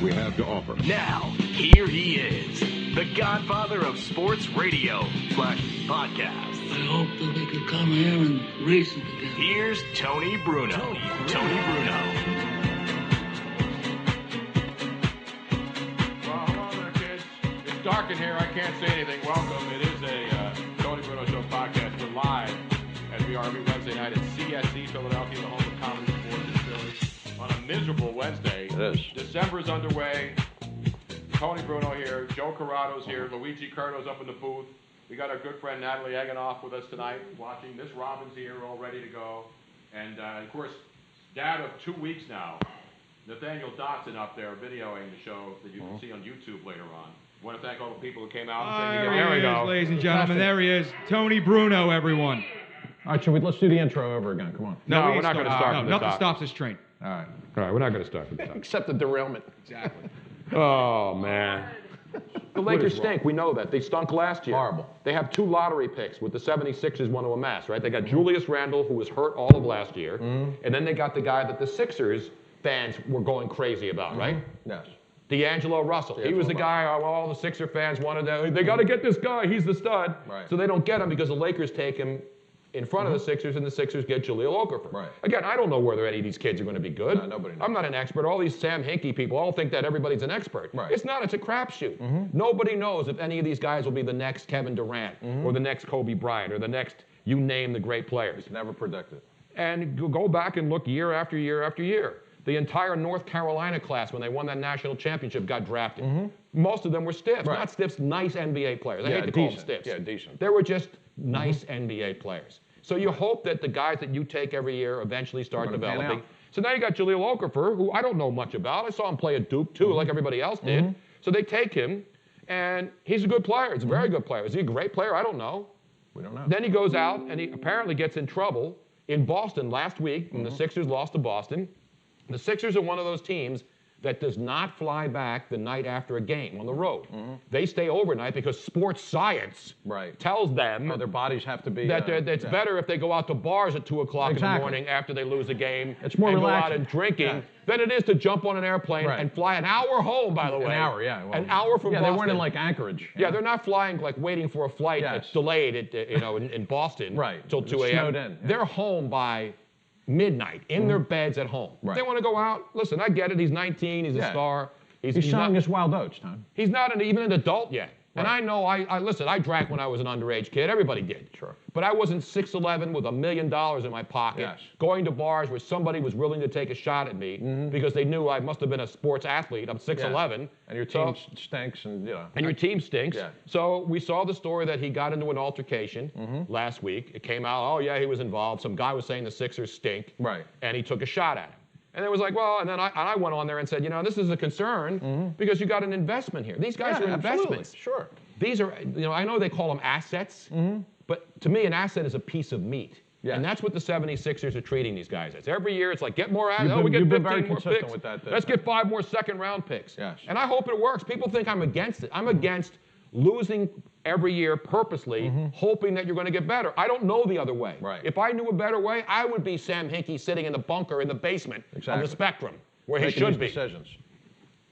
we have to offer. Now, here he is, the godfather of sports radio / podcast. I hope that they could come here and reason together. Here's Tony Bruno. Tony Bruno. Well, hello there, kids. It's dark in here. I can't say anything. Welcome. It is a Tony Bruno Show podcast. We're live, as we are every Wednesday night at CSC Philadelphia, the home of comedy sports in Philly, on a miserable Wednesday. It is. December's underway. Tony Bruno here. Joe Corrado's here. Luigi Curto's up in the booth. We got our good friend Natalie Eganoff with us tonight watching. Miss Robin's here, all ready to go. And, of course, dad of 2 weeks now, Nathaniel Dotson up there videoing the show that you can see on YouTube later on. I want to thank all the people who came out and There he is, ladies and gentlemen. There he is. Tony Bruno, everyone. All right, let's do the intro over again. Come on. No, we're not going to start from the nothing top. stops this train. All right. All right, we're not going to start from the top. Except the derailment. Exactly. Oh, man. The Lakers stink. We know that. They stunk last year. Horrible. They have 2 lottery picks with the 76ers want to amass, right? They got Julius Randle, who was hurt all of last year. And then they got the guy that the Sixers fans were going crazy about, right? Yes. D'Angelo Russell. He was the guy all the Sixer fans wanted to, they got to get this guy. He's the stud. Right. So they don't get him because the Lakers take him in front of the Sixers, and the Sixers get Jahlil Okafor. Right. Again, I don't know whether any of these kids are going to be good. No, nobody knows. I'm not an expert. All these Sam Hinkie people all think that everybody's an expert. Right. It's not. It's a crapshoot. Nobody knows if any of these guys will be the next Kevin Durant or the next Kobe Bryant or the next, you name the great players. Never predicted. And go back and look year after year after year. The entire North Carolina class, when they won that national championship, got drafted. Most of them were stiffs. Right. Not stiffs, nice NBA players. I hate to call them stiffs. Yeah, decent. They were just nice NBA players. So you hope that the guys that you take every year eventually start They're gonna pan developing. out. So now you got Jahlil Okafor, who I don't know much about. I saw him play at Duke, too, like everybody else did. So they take him, and he's a good player. He's a very good player. Is he a great player? I don't know. We don't know. Then he goes out, and he apparently gets in trouble in Boston last week when the Sixers lost to Boston. The Sixers are one of those teams that does not fly back the night after a game on the road. They stay overnight because sports science tells them their bodies have to be... that it's better if they go out to bars at 2 o'clock in the morning after they lose a game It's more and relaxing. go out and drinking than it is to jump on an airplane and fly an hour home, by the way. An hour, yeah. Well, an hour from Boston. they weren't in, like, Anchorage. Yeah, they're not flying, like, waiting for a flight that's delayed at, in Boston till 2 a.m. Snowed in, yeah. They're home by midnight, in their beds at home. Right. They want to go out. Listen, I get it. He's 19. He's a star. He's showing his wild oats, Tom. He's not even an adult yet. And I know, listen, I drank when I was an underage kid. Everybody did. Sure. But I wasn't 6'11" with $1 million in my pocket, going to bars where somebody was willing to take a shot at me because they knew I must have been a sports athlete. I'm 6'11". And your team stinks, and, you know. And your team stinks. Yeah. So we saw the story that he got into an altercation last week. It came out, oh, yeah, he was involved. Some guy was saying the Sixers stink. Right. And he took a shot at him. And it was like, well, and then I went on there and said, you know, this is a concern because you got an investment here. These guys are investments. Sure. These are, you know, I know they call them assets, but to me, an asset is a piece of meat. Yeah. And that's what the 76ers are treating these guys as. Every year, it's like, get more assets. You've We get been 15 very more consistent picks. with that, Let's get 5 more second-round picks. Yes. And I hope it works. People think I'm against it. I'm against losing every year purposely, hoping that you're going to get better. I don't know the other way. Right. If I knew a better way, I would be Sam Hinkie sitting in the bunker in the basement of the Spectrum, where he should be. Decisions.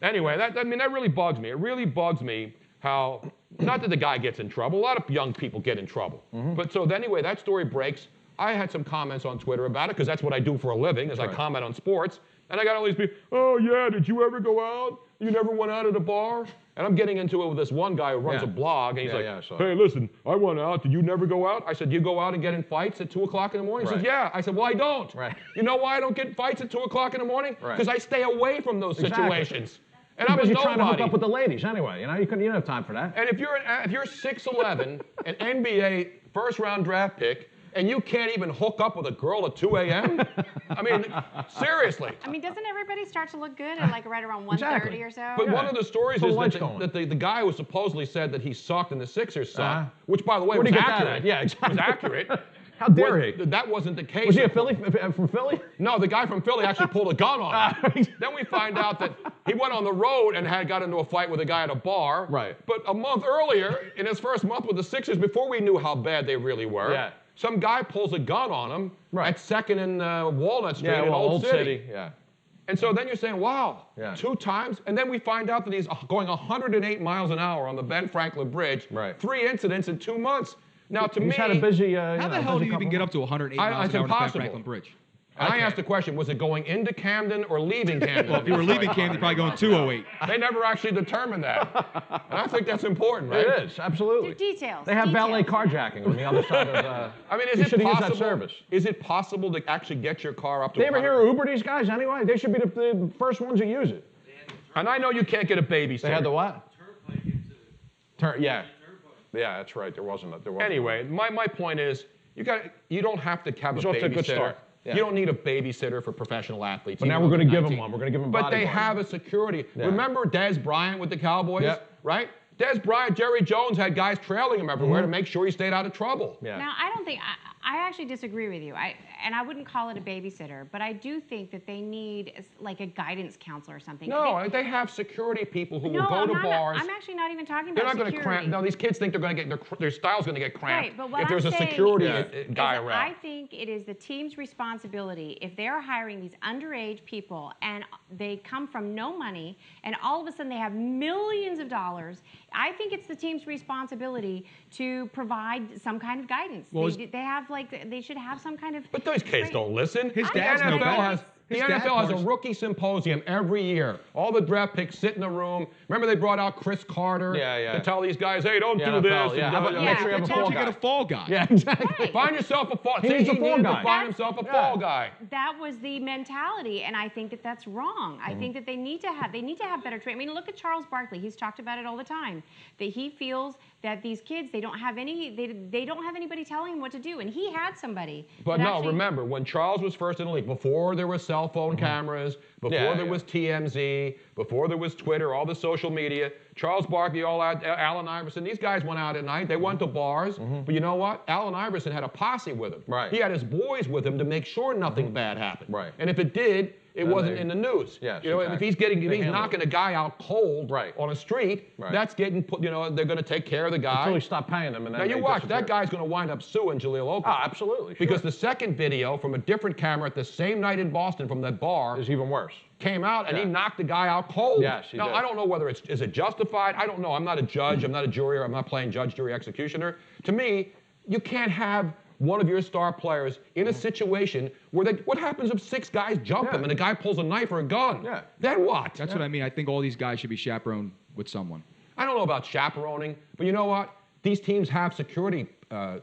Anyway, that really bugs me. It really bugs me how, not that the guy gets in trouble. A lot of young people get in trouble. But so anyway, that story breaks. I had some comments on Twitter about it because that's what I do for a living, is I comment on sports. And I got all these people, oh yeah, did you ever go out? You never went out at a bar? And I'm getting into it with this one guy who runs a blog, and he's hey, listen, I went out. Did you never go out? I said, you go out and get in fights at 2 o'clock in the morning? He says, yeah. I said, well, I don't. Right. You know why I don't get in fights at 2 o'clock in the morning? Because I stay away from those situations. And You're I'm a busy nobody. trying to hook up with the ladies anyway. You know, you don't have time for that. And if you're 6'11", an NBA first-round draft pick, and you can't even hook up with a girl at 2 a.m.? I mean, seriously. I mean, doesn't everybody start to look good at like right around 1:30 or so? But one of the stories is that the guy who supposedly said that he sucked and the Sixers sucked, which, by the way, was accurate. Yeah, exactly. Was accurate. How dare he? That wasn't the case. Was he a Philly from Philly? No, the guy from Philly actually pulled a gun on him. Then we find out that he went on the road and got into a fight with a guy at a bar. Right. But a month earlier, in his first month with the Sixers, before we knew how bad they really were, some guy pulls a gun on him at 2nd and Walnut Street in Old City. Yeah. And so then you're saying, wow, 2 times? And then we find out that he's going 108 miles an hour on the Ben Franklin Bridge. 3 incidents in 2 months. Now, to me, he's had a busy. How the hell do you even get up to 108 miles an hour on the Ben Franklin Bridge? And I asked the question, was it going into Camden or leaving Camden? Well, if you were leaving Camden, you're probably going 208. They never actually determined that. And I think that's important, right? It is, absolutely. Details. They have valet carjacking on the other side of. I mean, is it possible to actually get your car up to? They ever hear of Uber, these guys, anyway? They should be the first ones who use it. And I know you can't get a babysitter. They had the what? Yeah, that's right. There wasn't. Anyway, my point is, you don't have to have a babysitter. A good start. Yeah. You don't need a babysitter for professional athletes. But now we're going to give them one. We're going to give them. But they have a security. Yeah. Remember Des Bryant with the Cowboys, right? Des Bryant, Jerry Jones had guys trailing him everywhere to make sure he stayed out of trouble. Yeah. Now, I don't think I actually disagree with you. And I wouldn't call it a babysitter, but I do think that they need like a guidance counselor or something. No, they have security people who will go to bars. I'm actually not even talking about security. They're not going to cramp. No, these kids think they're going to get their style's going to get cramped right, but what if there's a security guy around. I think it is the team's responsibility if they're hiring these underage people and they come from no money and all of a sudden they have millions of dollars. I think it's the team's responsibility to provide some kind of guidance. Well, they should have some kind of. But those kids don't listen. His dad's no better. The NFL has a rookie symposium every year. All the draft picks sit in the room. Remember they brought out Chris Carter to tell these guys, hey, don't do this. Make sure you have a fall guy. Get a fall guy. Yeah, exactly. Right. Find yourself a fall guy. He needs a fall guy. Find himself a fall guy. That was the mentality, and I think that that's wrong. I think that they need to have better training. I mean, look at Charles Barkley. He's talked about it all the time. That he feels that these kids they don't have anybody telling him what to do, and he had somebody. But no, remember when Charles was first in the league, before there were cell phone cameras, before there was TMZ, before there was Twitter, all the social media, Charles Barkley, Allen Iverson, these guys went out at night. They went to bars. But you know what? Allen Iverson had a posse with him. Right. He had his boys with him to make sure nothing bad happened. Right. And if it did, it wasn't in the news. Yes, if he's knocking a guy out cold on a street, that's getting put. They're going to take care of the guy until he stopped paying them. And now you watch that guy's going to wind up suing Jahlil Okafor. Oh, absolutely. Because the second video from a different camera at the same night in Boston from that bar is even worse. Came out and he knocked the guy out cold. Yes, he did. I don't know whether is it justified. I don't know. I'm not a judge. I'm not a jury. I'm not playing judge, jury, executioner. To me, you can't have one of your star players in a situation where what happens if 6 guys jump him and a guy pulls a knife or a gun? Yeah. Then what? That's what I mean. I think all these guys should be chaperoned with someone. I don't know about chaperoning, but you know what? These teams have security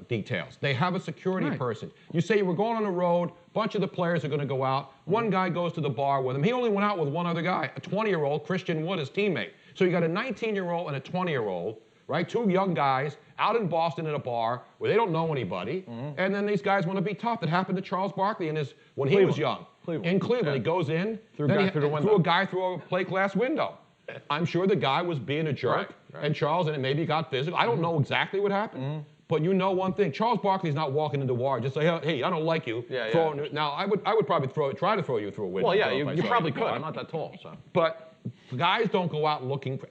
details. They have a security person. You say you were going on the road, a bunch of the players are going to go out. One guy goes to the bar with him. He only went out with one other guy, a 20-year-old, Christian Wood, his teammate. So you got a 19-year-old and a 20-year-old, right? 2 young guys out in Boston at a bar where they don't know anybody, and then these guys want to be tough. That happened to Charles Barkley when he was young. In Cleveland, he goes in, threw a guy through a plate glass window. I'm sure the guy was being a jerk, and Charles, and it maybe got physical. I don't know exactly what happened, but you know one thing: Charles Barkley's not walking into the bar just say, "Hey, I don't like you." Now, I would probably try to throw you through a window. Well, yeah, you probably could. I'm not that tall, so. But guys don't go out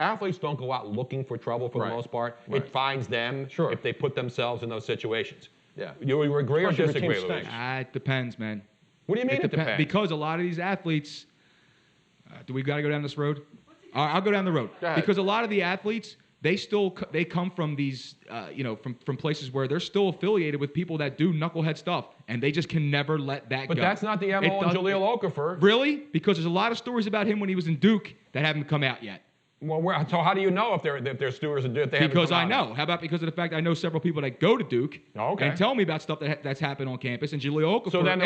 athletes don't go out looking for trouble for the most part. It finds them if they put themselves in those situations. Yeah. You agree or disagree, Luigi? It depends, man. What do you mean it depends? Because a lot of these athletes, do we got to go down this road? I'll go down the road. Because a lot of the athletes, they come from these, from places where they're still affiliated with people that do knucklehead stuff, and they just can never let that go. But that's not the MO of Jahlil Okafor. Really? Because there's a lot of stories about him when he was in Duke that haven't come out yet. Well, so how do you know if they're stewards and if they haven't Because come I out know. yet? How about because of the fact I know several people that go to Duke and tell me about stuff that's happened on campus, and Jahlil Okafor. So then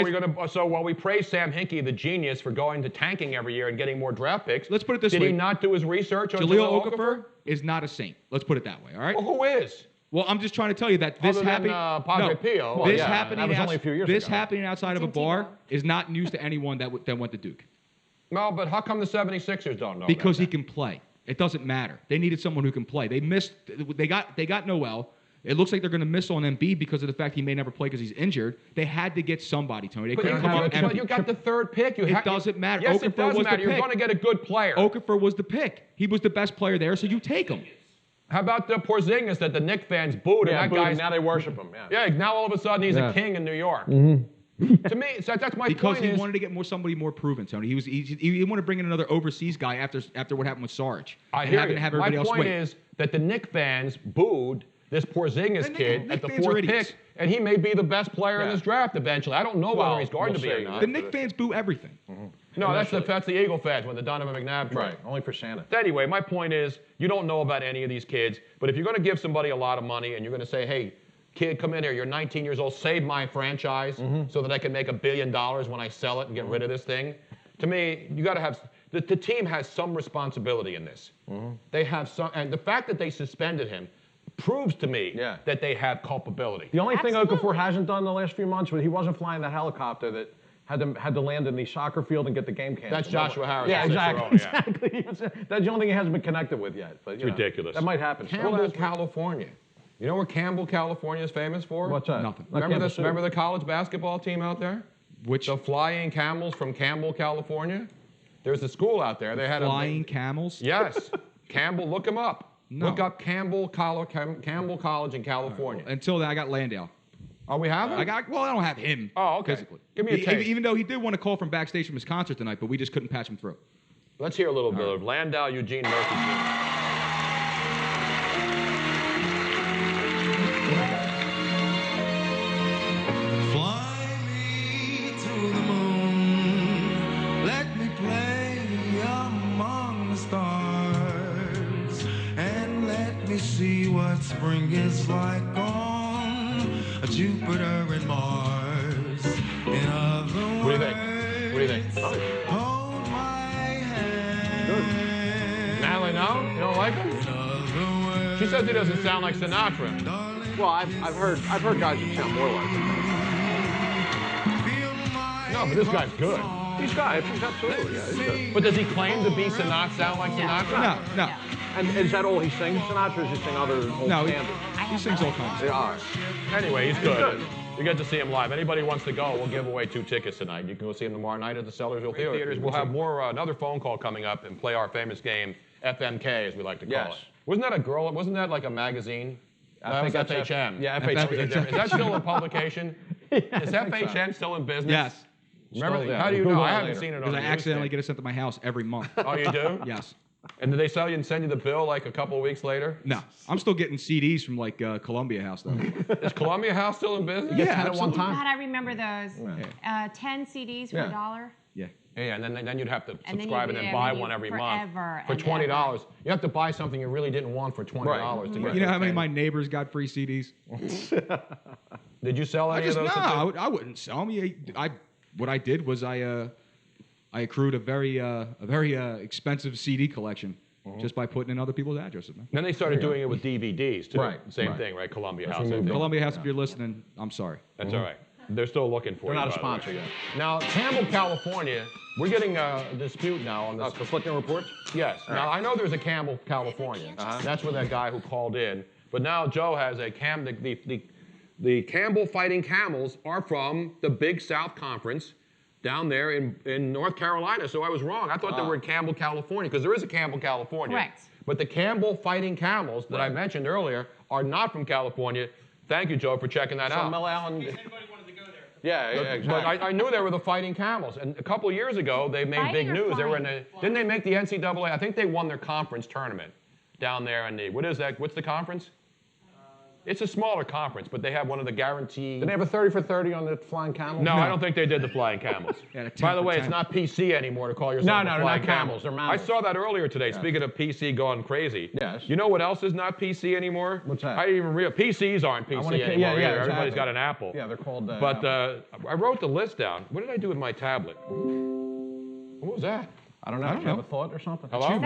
while we praise Sam Hinkie, the genius, for going to tanking every year and getting more draft picks, let's put it this way. Did he not do his research on Jahlil Okafor is not a saint. Let's put it that way, all right? Well, who is? Well, I'm just trying to tell you that this happening. Padre Pio. This happening outside of a bar is not news to anyone that went to Duke. No, but how come the 76ers don't know? Because he can play. It doesn't matter. They needed someone who can play. They got Noel. It looks like they're going to miss on Embiid because of the fact he may never play because he's injured. They had to get somebody, Tony. They couldn't come up empty. But you got the third pick. It doesn't matter. Yes, Okafor it does was matter. the You're pick. going to get a good player. Okafor was the pick. He was the best player there, so you take him. How about the Porzingis that the Knicks fans booed? Now they worship him. Yeah, now all of a sudden he's a king in New York. To me, so that's my Because point. he wanted to get somebody more proven, Tony. He wanted to bring in another overseas guy after what happened with Sarge. I and hear having you. to have everybody My else point wait. is that the Knicks fans booed this Porzingis And kid Knicks at the fans are 4th idiots. pick, and he may be the best player in this draft eventually. I don't know whether he's going to be or not. The Knicks fans boo everything. No, that's the Eagle fans when the Donovan McNabb trade. Right, only for Shannon. Anyway, my point is, you don't know about any of these kids, but if you're going to give somebody a lot of money and you're going to say, hey, kid, come in here, you're 19 years old, save my franchise so that I can make $1 billion when I sell it and get rid of this thing. To me, you got to have, the team has some responsibility in this. They have some, and the fact that they suspended him proves to me that they have culpability. The only thing Okafor hasn't done in the last few months was he wasn't flying that helicopter that had to land in the soccer field and get the game canceled. That's Joshua Harris. Yeah, Exactly. exactly. That's the only thing he hasn't been connected with yet. But, It's ridiculous. That might happen. Campbell, California. You know where Campbell, California is famous for? What's that? Nothing. Remember the college basketball team out there? Which The Flying Camels from Campbell, California? There's a school out there. They had Flying Camels? Yes. Campbell, look them up. No. Look up Campbell College in California. Until then, I got Landale. Oh, we have him? I don't have him. Oh, okay. Physically. Give me a taste. Even though he did want to call from backstage from his concert tonight, but we just couldn't patch him through. Let's hear a little bit of Landau Eugene Murphy Jr. Fly me to the moon, let me play among the stars, and let me see what spring is like on Jupiter and Mars. In other words, What do you think? What do you think? hold my hand. Natalie, no? You don't like him? In other words, She says he doesn't sound like Sinatra. darling, Well, I've heard guys that sound more like him. feel my No, but this guy's good. He's absolutely, yeah, he's good. But does he claim to be Sinatra, sound like Sinatra? No. And is that all he sings? Sinatra, or does he sing other old No, standards? he sings all kinds. They are. Anyway, he's good. You get to see him live. Anybody wants to go, we'll give away 2 tickets tonight. You can go see him tomorrow night at the Sellersville Theaters. We'll have another phone call coming up and play our famous game, FMK, as we like to call Yes. it. Wasn't that a girl? Wasn't that like a magazine? That was think that's FHM. Yeah, FHM. Is that still a publication? Is FHM still in business? Yes. Remember? Still, yeah. How do you Google know? it I haven't later. seen it on Because the I accidentally newsstand. get it sent to my house every month. Oh, you do? Yes. And did they sell you and send you the bill like a couple of weeks later? No. I'm still getting CDs from like Columbia House, though. Is Columbia House still in business? Yeah, 10 at one absolutely. time. God, I remember those. 10 CDs for $1. Yeah. Yeah, and then you'd have to And then subscribe and you'd- then yeah, buy and one you- every forever month for and $20. You have to buy something you really didn't want for $20 to get. You know how many of those my 10. neighbors got free CDs? Did you sell any of those? I wouldn't sell them. What I did was I accrued a very expensive CD collection just by putting in other people's addresses. Man. Then they started doing it with DVDs too. Right, Same right. thing, right? Columbia That's House. what I moved think. Columbia House, if you're listening, I'm sorry. That's all right. They're still looking for They're you. not a by the sponsor way. yet. Now, Campbell, California, we're getting a dispute now on this. Conflicting reports? Yes. Now, I know there's a Campbell, California. That's where that guy who called in. But now Joe has a the Campbell Fighting Camels are from the Big South Conference down there in North Carolina. So I was wrong. I thought they were in Campbell, California, because there is a Campbell, California. Correct. But the Campbell Fighting Camels that I mentioned earlier are not from California. Thank you, Joe, for checking that out. Mel Allen. Yeah, exactly. But I knew they were the Fighting Camels, and a couple of years ago they made Fighting big or news. They were in flying? didn't they make the NCAA? I think they won their conference tournament down there in the what is that? What's the conference? It's a smaller conference, but they have one of the guaranteed. Did they have a 30 for 30 on the Flying Camel? No, I don't think they did the Flying Camels. Yeah, the 10 By the for way, 10. it's not PC anymore to call yourself No, the they're Flying not camels, they're I mammals. saw that earlier today. Speaking of PC going crazy. Yes. You know what else is not PC anymore? What's that? I didn't even realize PCs aren't PC wanna- anymore. yeah, either. exactly. Everybody's got an Apple. Yeah, they're called. But I wrote the list down. What did I do with my tablet? What was that? I don't know. I don't Do you have know. a thought or something? Hello? Is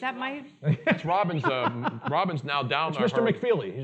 that my? It's Robin's. Robin's now down It's there. Mr. McFeely.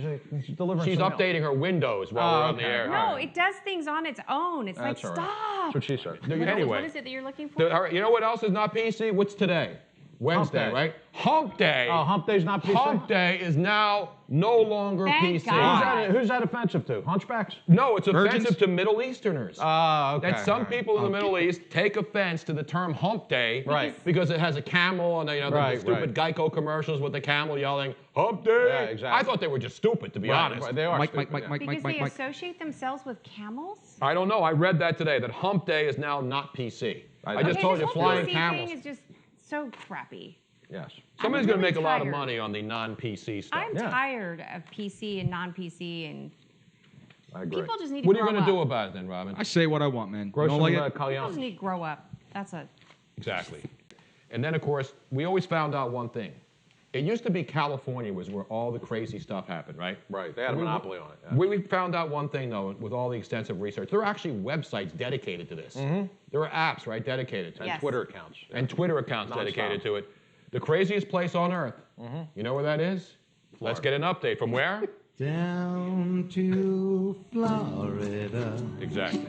He's delivering. She's some mail. updating her Windows while we're on the okay. air. No, it does things on its own. It's That's like, all right. stop. That's what she said. What Anyway, is it that you're looking for? all right, you know what else is not PC? What's today? Wednesday, Hump day. right? Hump Day. Oh, Hump Day's not PC? Hump Day is now no longer Thank PC. God. Who's that offensive to? Hunchbacks? No, it's Virgins? offensive to Middle Easterners. Okay. That some people in the Middle East take offense to the term Hump Day Right. because it has a camel and the stupid Geico commercials with the camel yelling Hump Day. Yeah, exactly. I thought they were just stupid, to be honest. Right, they are Mike, stupid, Mike, yeah. Mike, Because they Mike. associate themselves with camels? I don't know. I read that today, that Hump Day is now not PC. I just Okay, told this you, whole flying PC camels. thing is just so crappy. Yes. Somebody's I'm going to really make a lot of tired. money on the non-PC stuff. I'm Yeah. tired of PC and non-PC, and I agree. people just need to What are you grow going to up. do about it then, Robin? I say what I want, man. Grow You don't some like it? People just Calian. need to grow up. That's a Exactly. And then, of course, we always found out one thing. It used to be California was where all the crazy stuff happened, right? Right, they had a monopoly on it. Yeah. We found out one thing, though, with all the extensive research. There are actually websites dedicated to this. There are apps, right, dedicated to it. Yes. Twitter accounts. And Twitter accounts Non-stop. dedicated to it. The craziest place on earth. You know where that is? Let's get an update. From where? Down to Florida. Exactly.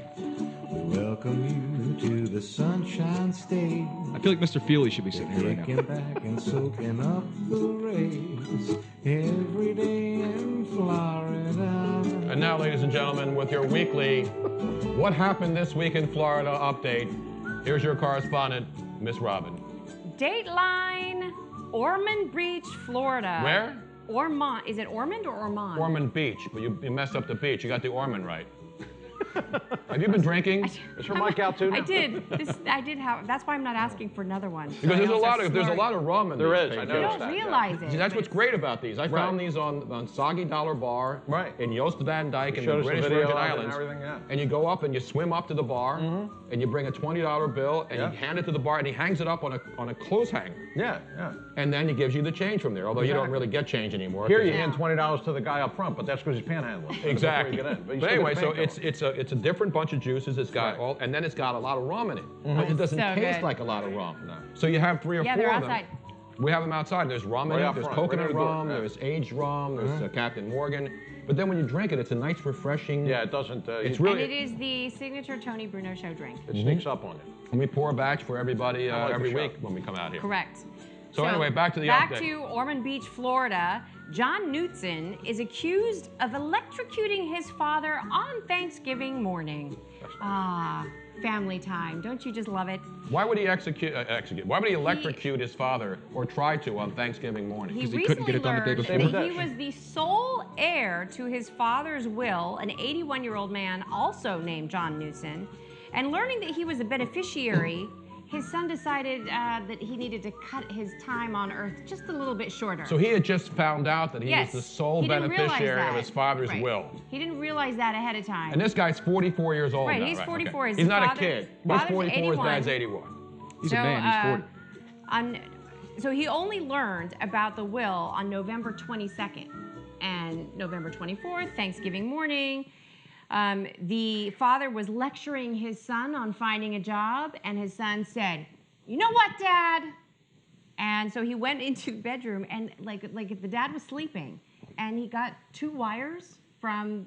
We welcome you to the Sunshine State. I feel like Mr. Feely should be sitting here right now. Kicking back and soaking up the rays every day in Florida. And now, ladies and gentlemen, with your weekly What Happened This Week in Florida update, here's your correspondent, Miss Robin. Dateline, Ormond Beach, Florida. Where? Ormond. Is it Ormond or Ormond? Ormond Beach, but you messed up the beach. You got the Ormond right. Have you been drinking? Is her mic out too now? I did. I did have. That's why I'm not asking for another one. Because there's a Also lot of slurred. rum in There these is, I things. know. You noticed don't that, yeah. realize it. See, that's what's great about these. I found Right. these on Soggy Dollar Bar Right. in Yost Van Dyke in the Showed us the British video Virgin of it and Islands. everything, yeah. And you go up and you swim up to the bar and you bring a $20 bill and Yeah. you hand it to the bar and he hangs it up on a clothes hanger. Yeah, yeah. And then he gives you the change from there, although you don't Exactly. really get change anymore. Here 'cause- you hand $20 to the guy up front, but that's because he's panhandling. Exactly. Before you get in. you But still anyway, get so the paint it's a different bunch of juices. It's got Right. all, and then it's got a lot of rum in it. But it doesn't So taste good. like a lot of rum. So you have 3 or Yeah, 4 they're of them. outside. We have them outside. There's rum in Right it. out There's front, coconut right near the door, rum. yeah. There's aged rum. There's Captain Morgan. But then when you drink it, it's a nice, refreshing. Yeah, it doesn't. It's you- really. And it is the signature Tony Bruno show drink. It sneaks up on you. And we pour a batch for everybody I like every the show. week when we come out here. Correct. So anyway, back to the Back update. to Ormond Beach, Florida. John Knutson is accused of electrocuting his father on Thanksgiving morning. Ah, family time. Don't you just love it? Why would he execute? Why would he electrocute his father or try to on Thanksgiving morning? He 'Cause he recently couldn't get it done the day learned before. that he was the sole heir to his father's will, an 81-year-old man also named John Knutson. And learning that he was a beneficiary, his son decided that he needed to cut his time on Earth just a little bit shorter. So he had just found out that he Yes, was the sole he didn't realize beneficiary of that. his father's Right. will. He didn't realize that ahead of time. And this guy's 44 years old Right, now, he's 44. Okay. His He's not father- a kid. He's father's 44, 81. his dad's 81. He's a man. He's 40. So he only learned about the will on November 22nd. And November 24th, Thanksgiving morning, the father was lecturing his son on finding a job, and his son said, "You know what, Dad?" And so he went into the bedroom, and like the dad was sleeping, and he got 2 wires from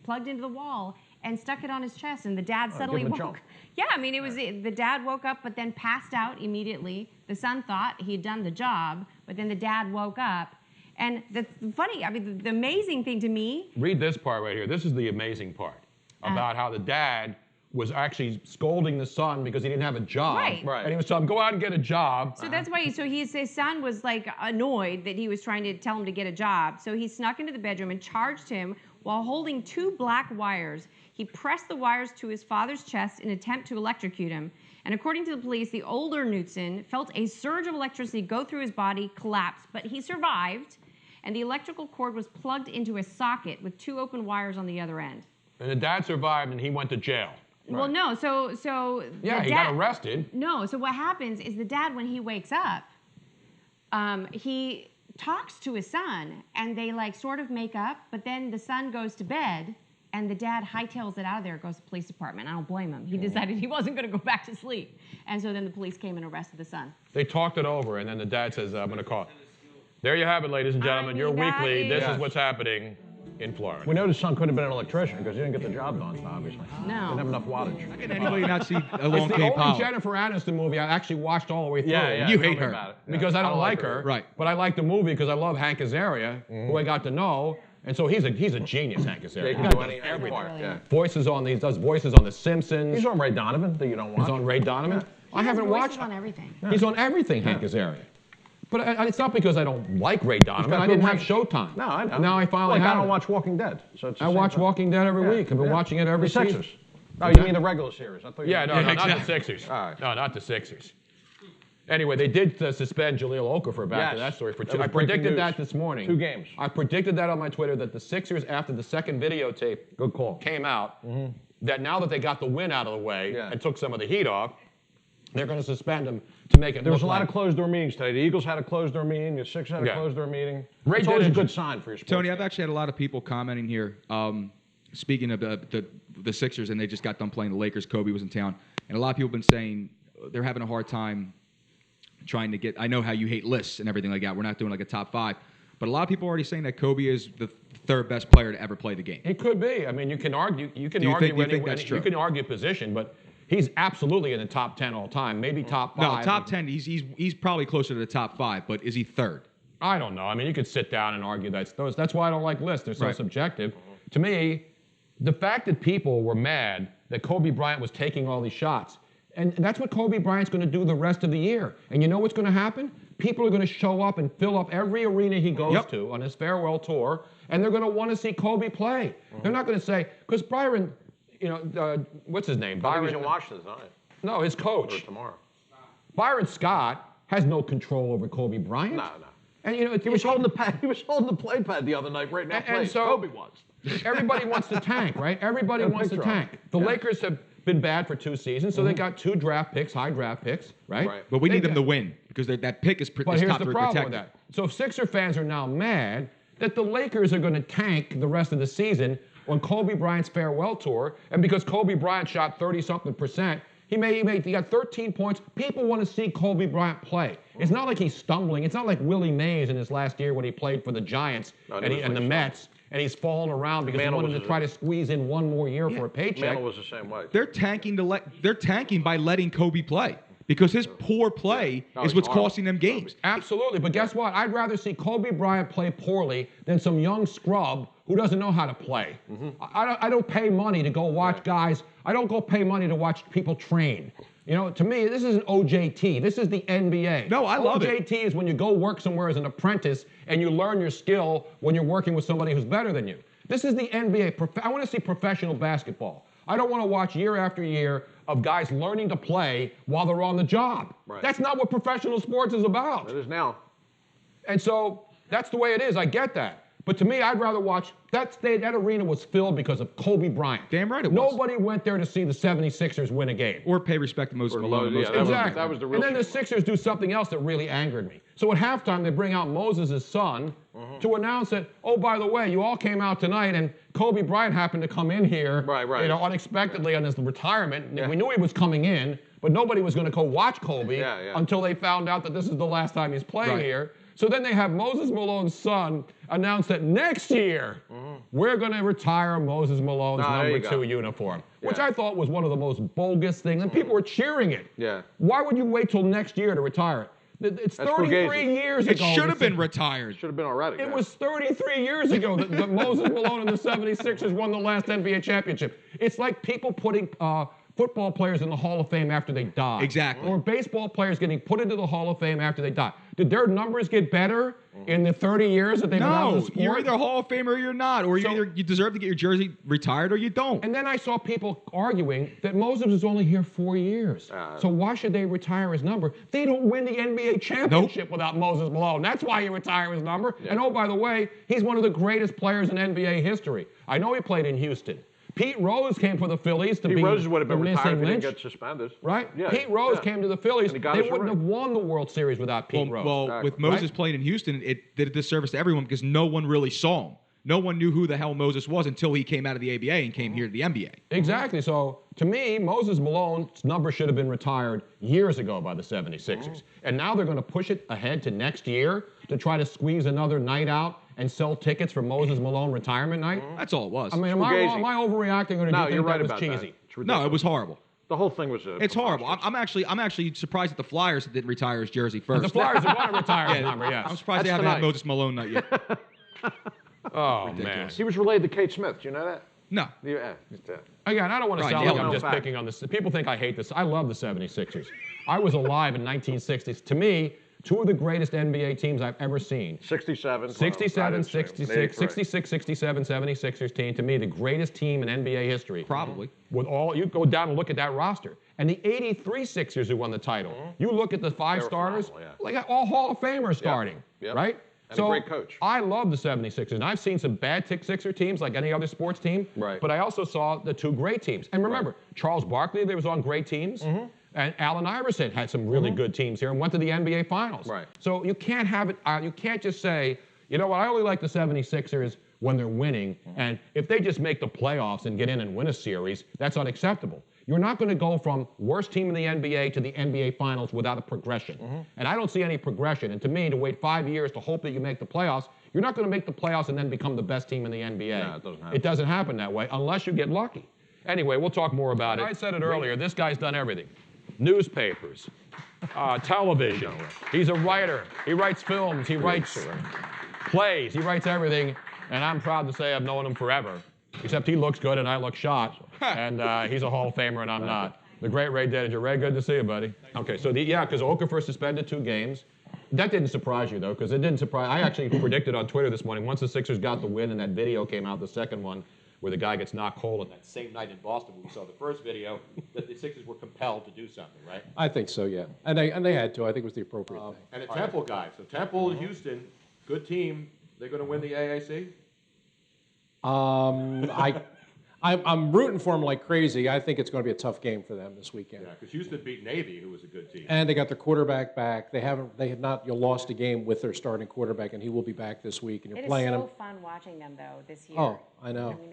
plugged into the wall and stuck it on his chest, and the dad suddenly give him a woke. jump. Yeah, I mean, the dad woke up, but then passed out immediately. The son thought he had done the job, but then the dad woke up. And the funny, I mean, the amazing thing to me. Read this part right here. This is the amazing part about how the dad was actually scolding the son because he didn't have a job. Right. And he was telling him, go out and get a job. So that's why. His son was like annoyed that he was trying to tell him to get a job. So he snuck into the bedroom and charged him while holding 2 black wires. He pressed the wires to his father's chest in an attempt to electrocute him. And according to the police, the older Knutson felt a surge of electricity go through his body, collapsed, but he survived. And the electrical cord was plugged into a socket with 2 open wires on the other end. And the dad survived and he went to jail. Well, no. So Yeah, the he got arrested. No. So what happens is the dad, when he wakes up, he talks to his son, and they like sort of make up. But then the son goes to bed, and the dad hightails it out of there, goes to the police department. I don't blame him. He decided he wasn't going to go back to sleep, and so then the police came and arrested the son. They talked it over, and then the dad says, I'm going to call. There you have it, ladies and gentlemen. I Your mean, that weekly. This is- is what's happening in Florida. We know his son couldn't have been an electrician because he didn't get the job done, obviously. No. Didn't have enough wattage. How can anybody not see a It's long the Cape only Powell? Jennifer Aniston movie I actually watched all the way through. Yeah, You tell hate me her. about it. Because I don't like her. Right. But I like the movie because I love Hank Azaria, who I got to know. And so he's a genius, Hank Azaria. They can He do does any everything. part. Yeah. Does voices on The Simpsons. He's on Ray Donovan that you don't watch. He's on Ray Donovan. I He has haven't voices watched. on everything. He's on everything, Hank Azaria. But it's not because I don't like Ray Donovan. got I good didn't have range. Showtime. No, I know. Now I finally Like, have I don't it. watch Walking Dead. So it's the I same watch thing. Walking Dead every week. I've been watching it every The season. Sixers. Oh, you mean the regular series? I thought you Yeah, meant- no, not the exactly. Sixers. All right. No, not the Sixers. Anyway, they did suspend Jahlil Okafor back to Yes. that story. That I was breaking predicted news. that this morning. 2 games. I predicted that on my Twitter that the Sixers, after the second videotape Good call. came out, that now that they got the win out of the way Yeah. and took some of the heat off, they're going to suspend him to make it There was look a lot like of closed-door meetings today. The Eagles had a closed-door meeting. The Sixers had a Yeah. closed-door meeting. Ray It's always a Didinger. good sign for your sports. Tony, I've actually had a lot of people commenting here. Speaking of the Sixers, and they just got done playing the Lakers. Kobe was in town, and a lot of people have been saying they're having a hard time trying to get. I know how you hate lists and everything like that. We're not doing like a top 5, but a lot of people are already saying that Kobe is the 3rd best player to ever play the game. It could be. I mean, you can argue. You can Do you argue. think- do you think that's true? You can argue position, but he's absolutely in the top 10 all time. Maybe top 5. No, top 10. He's probably closer to the top 5, but is he 3rd? I don't know. I mean, you could sit down and argue that's why I don't like lists. They're so Right. subjective. To me, the fact that people were mad that Kobe Bryant was taking all these shots, and that's what Kobe Bryant's going to do the rest of the year. And you know what's going to happen? People are going to show up and fill up every arena he goes Yep. to on his farewell tour, and they're going to want to see Kobe play. They're not going to say, because Byron, what's his name? I think Byron. he's in Washington tonight No, his or coach. tomorrow. Byron Scott has no control over Kobe Bryant. No. And He was holding the pad. He was holding the play pad the other night right now. And so Kobe was. everybody wants to tank, right? Everybody Got a wants to picture of tank. him. The Yeah. Lakers have been bad for 2 seasons, so they got 2 draft picks, high draft picks, right? Right. But we They need them got- to win because that pick is, But is here's top the 3 problem protected. with that. So Sixer fans are now mad that the Lakers are going to tank the rest of the season on Kobe Bryant's farewell tour, and because Kobe Bryant shot 30-something%, he got 13 points. People want to see Kobe Bryant play. It's not like he's stumbling. It's not like Willie Mays in his last year when he played for the Giants No, and, he was and the like Mets, and he's falling around because Mantle he wanted was to try to squeeze in 1 more year for a paycheck. Mantle was the same way. They're tanking by letting Kobe play because his poor play No, is he's what's horrible. costing them games. Absolutely, but guess what? I'd rather see Kobe Bryant play poorly than some young scrub who doesn't know how to play. I don't pay money to go watch guys. I don't go pay money to watch people train. You know, to me, this isn't OJT. This is the NBA. No, I love it. OJT is when you go work somewhere as an apprentice and you learn your skill when you're working with somebody who's better than you. This is the NBA. I want to see professional basketball. I don't want to watch year after year of guys learning to play while they're on the job. Right. That's not what professional sports is about. It is now. And so that's the way it is. I get that. But to me, I'd rather watch that arena was filled because of Kobe Bryant. Damn right it was. Nobody went there to see the 76ers win a game. Or pay respect to Moses Malone. yeah, that was- Exactly. that was the real and then the shit. Sixers do something else that really angered me. So at halftime, they bring out Moses' son to announce that, oh, by the way, you all came out tonight, and Kobe Bryant happened to come in here, Right. you know, unexpectedly on his retirement. Yeah. We knew he was coming in, but nobody was going to go watch Kobe Yeah. until they found out that this is the last time he's playing Right. here. So then they have Moses Malone's son announce that next year we're going to retire Moses Malone's Ah, there number you go. 2 uniform, which Yeah. I thought was one of the most bogus things, and people were cheering it. Yeah. Why would you wait till next year to retire it? It's That's 33 fugazi. years It ago. should have been retired. Should have been already. It was 33 years ago that Moses Malone and the 76ers won the last NBA championship. It's like people putting football players in the Hall of Fame after they die. Exactly. Or baseball players getting put into the Hall of Fame after they die. Did their numbers get better in the 30 years that they've been out of the No, sport? you're either a Hall of Famer or you're not, or So- you deserve to get your jersey retired or you don't. And then I saw people arguing that Moses was only here 4 years. So why should they retire his number? They don't win the NBA championship without Moses Malone. That's why you retire his number. And oh, by the way, he's one of the greatest players in NBA history. I know he played in Houston. Pete Rose came for the Phillies to Pete be Rose would have been the retired missing if he didn't lynch. get suspended. Right? Yeah. Pete Rose yeah. came to the Phillies. And he got They his wouldn't ring. have won the World Series without Pete Rose. Well, with Moses playing in Houston, it did a disservice to everyone because no one really saw him. No one knew who the hell Moses was until he came out of the ABA and came here to the NBA. Exactly. So to me, Moses Malone's number should have been retired years ago by the 76ers. And now they're going to push it ahead to next year to try to squeeze another night out and sell tickets for Moses Malone retirement night? That's all it was. I mean, am I overreacting, or do you think that was cheesy? No, it was horrible. The whole thing was It's horrible. I'm actually surprised that the Flyers didn't retire his jersey first. The Flyers are going to retire his number, yes. I'm surprised they haven't had Moses Malone night yet. Oh, man. He was related to Kate Smith. Do you know that? No. Again, I don't want to sound yeah, like I'm just picking on this. People think I hate this. I love the 76ers. I was alive in 1960s. To me, two of the greatest NBA teams I've ever seen. 67, 66, 67, 76ers team. To me, the greatest team in NBA history. Probably. With all, you go down and look at that roster. And the 83 Sixers who won the title. You look at the five starters, like all Hall of Famers starting, right? And a great coach. I love the 76ers. And I've seen some bad Sixer teams like any other sports team. Right. But I also saw the two great teams. And remember, Charles Barkley, they was on great teams. And Allen Iverson had some really good teams here and went to the NBA Finals. Right. So you can't have it, you can't just say, you know what, I only like the 76ers when they're winning. And if they just make the playoffs and get in and win a series, that's unacceptable. You're not going to go from worst team in the NBA to the NBA Finals without a progression. And I don't see any progression. And to me, to wait 5 years to hope that you make the playoffs, you're not going to make the playoffs and then become the best team in the NBA. No, it doesn't happen. It doesn't happen that way unless you get lucky. Anyway, we'll talk more about it. I said it earlier, this guy's done everything. Newspapers, television. He's a writer. He writes films. He writes plays. He writes everything. And I'm proud to say I've known him forever. Except he looks good and I look shot. And he's a Hall of Famer and I'm not. The great Ray Didinger. Ray, good to see you, buddy. Okay, so because Okafor suspended 2 games. That didn't surprise you, though, because it didn't surprise. I actually predicted on Twitter this morning, once the Sixers got the win and that video came out, the second one, where the guy gets knocked cold on that same night in Boston when we saw the first video, that the Sixers were compelled to do something, right? I think so, yeah. And they had to. I think it was the appropriate thing. And a Temple guy. So Temple and Houston, good team. They're going to win the AAC? I'm rooting for them like crazy. I think it's going to be a tough game for them this weekend. Yeah, because Houston beat Navy, who was a good team. And they got their quarterback back. They had not lost a game with their starting quarterback, and he will be back this week. And you're playing him. It is so fun watching them though this year. Oh, I know. I mean,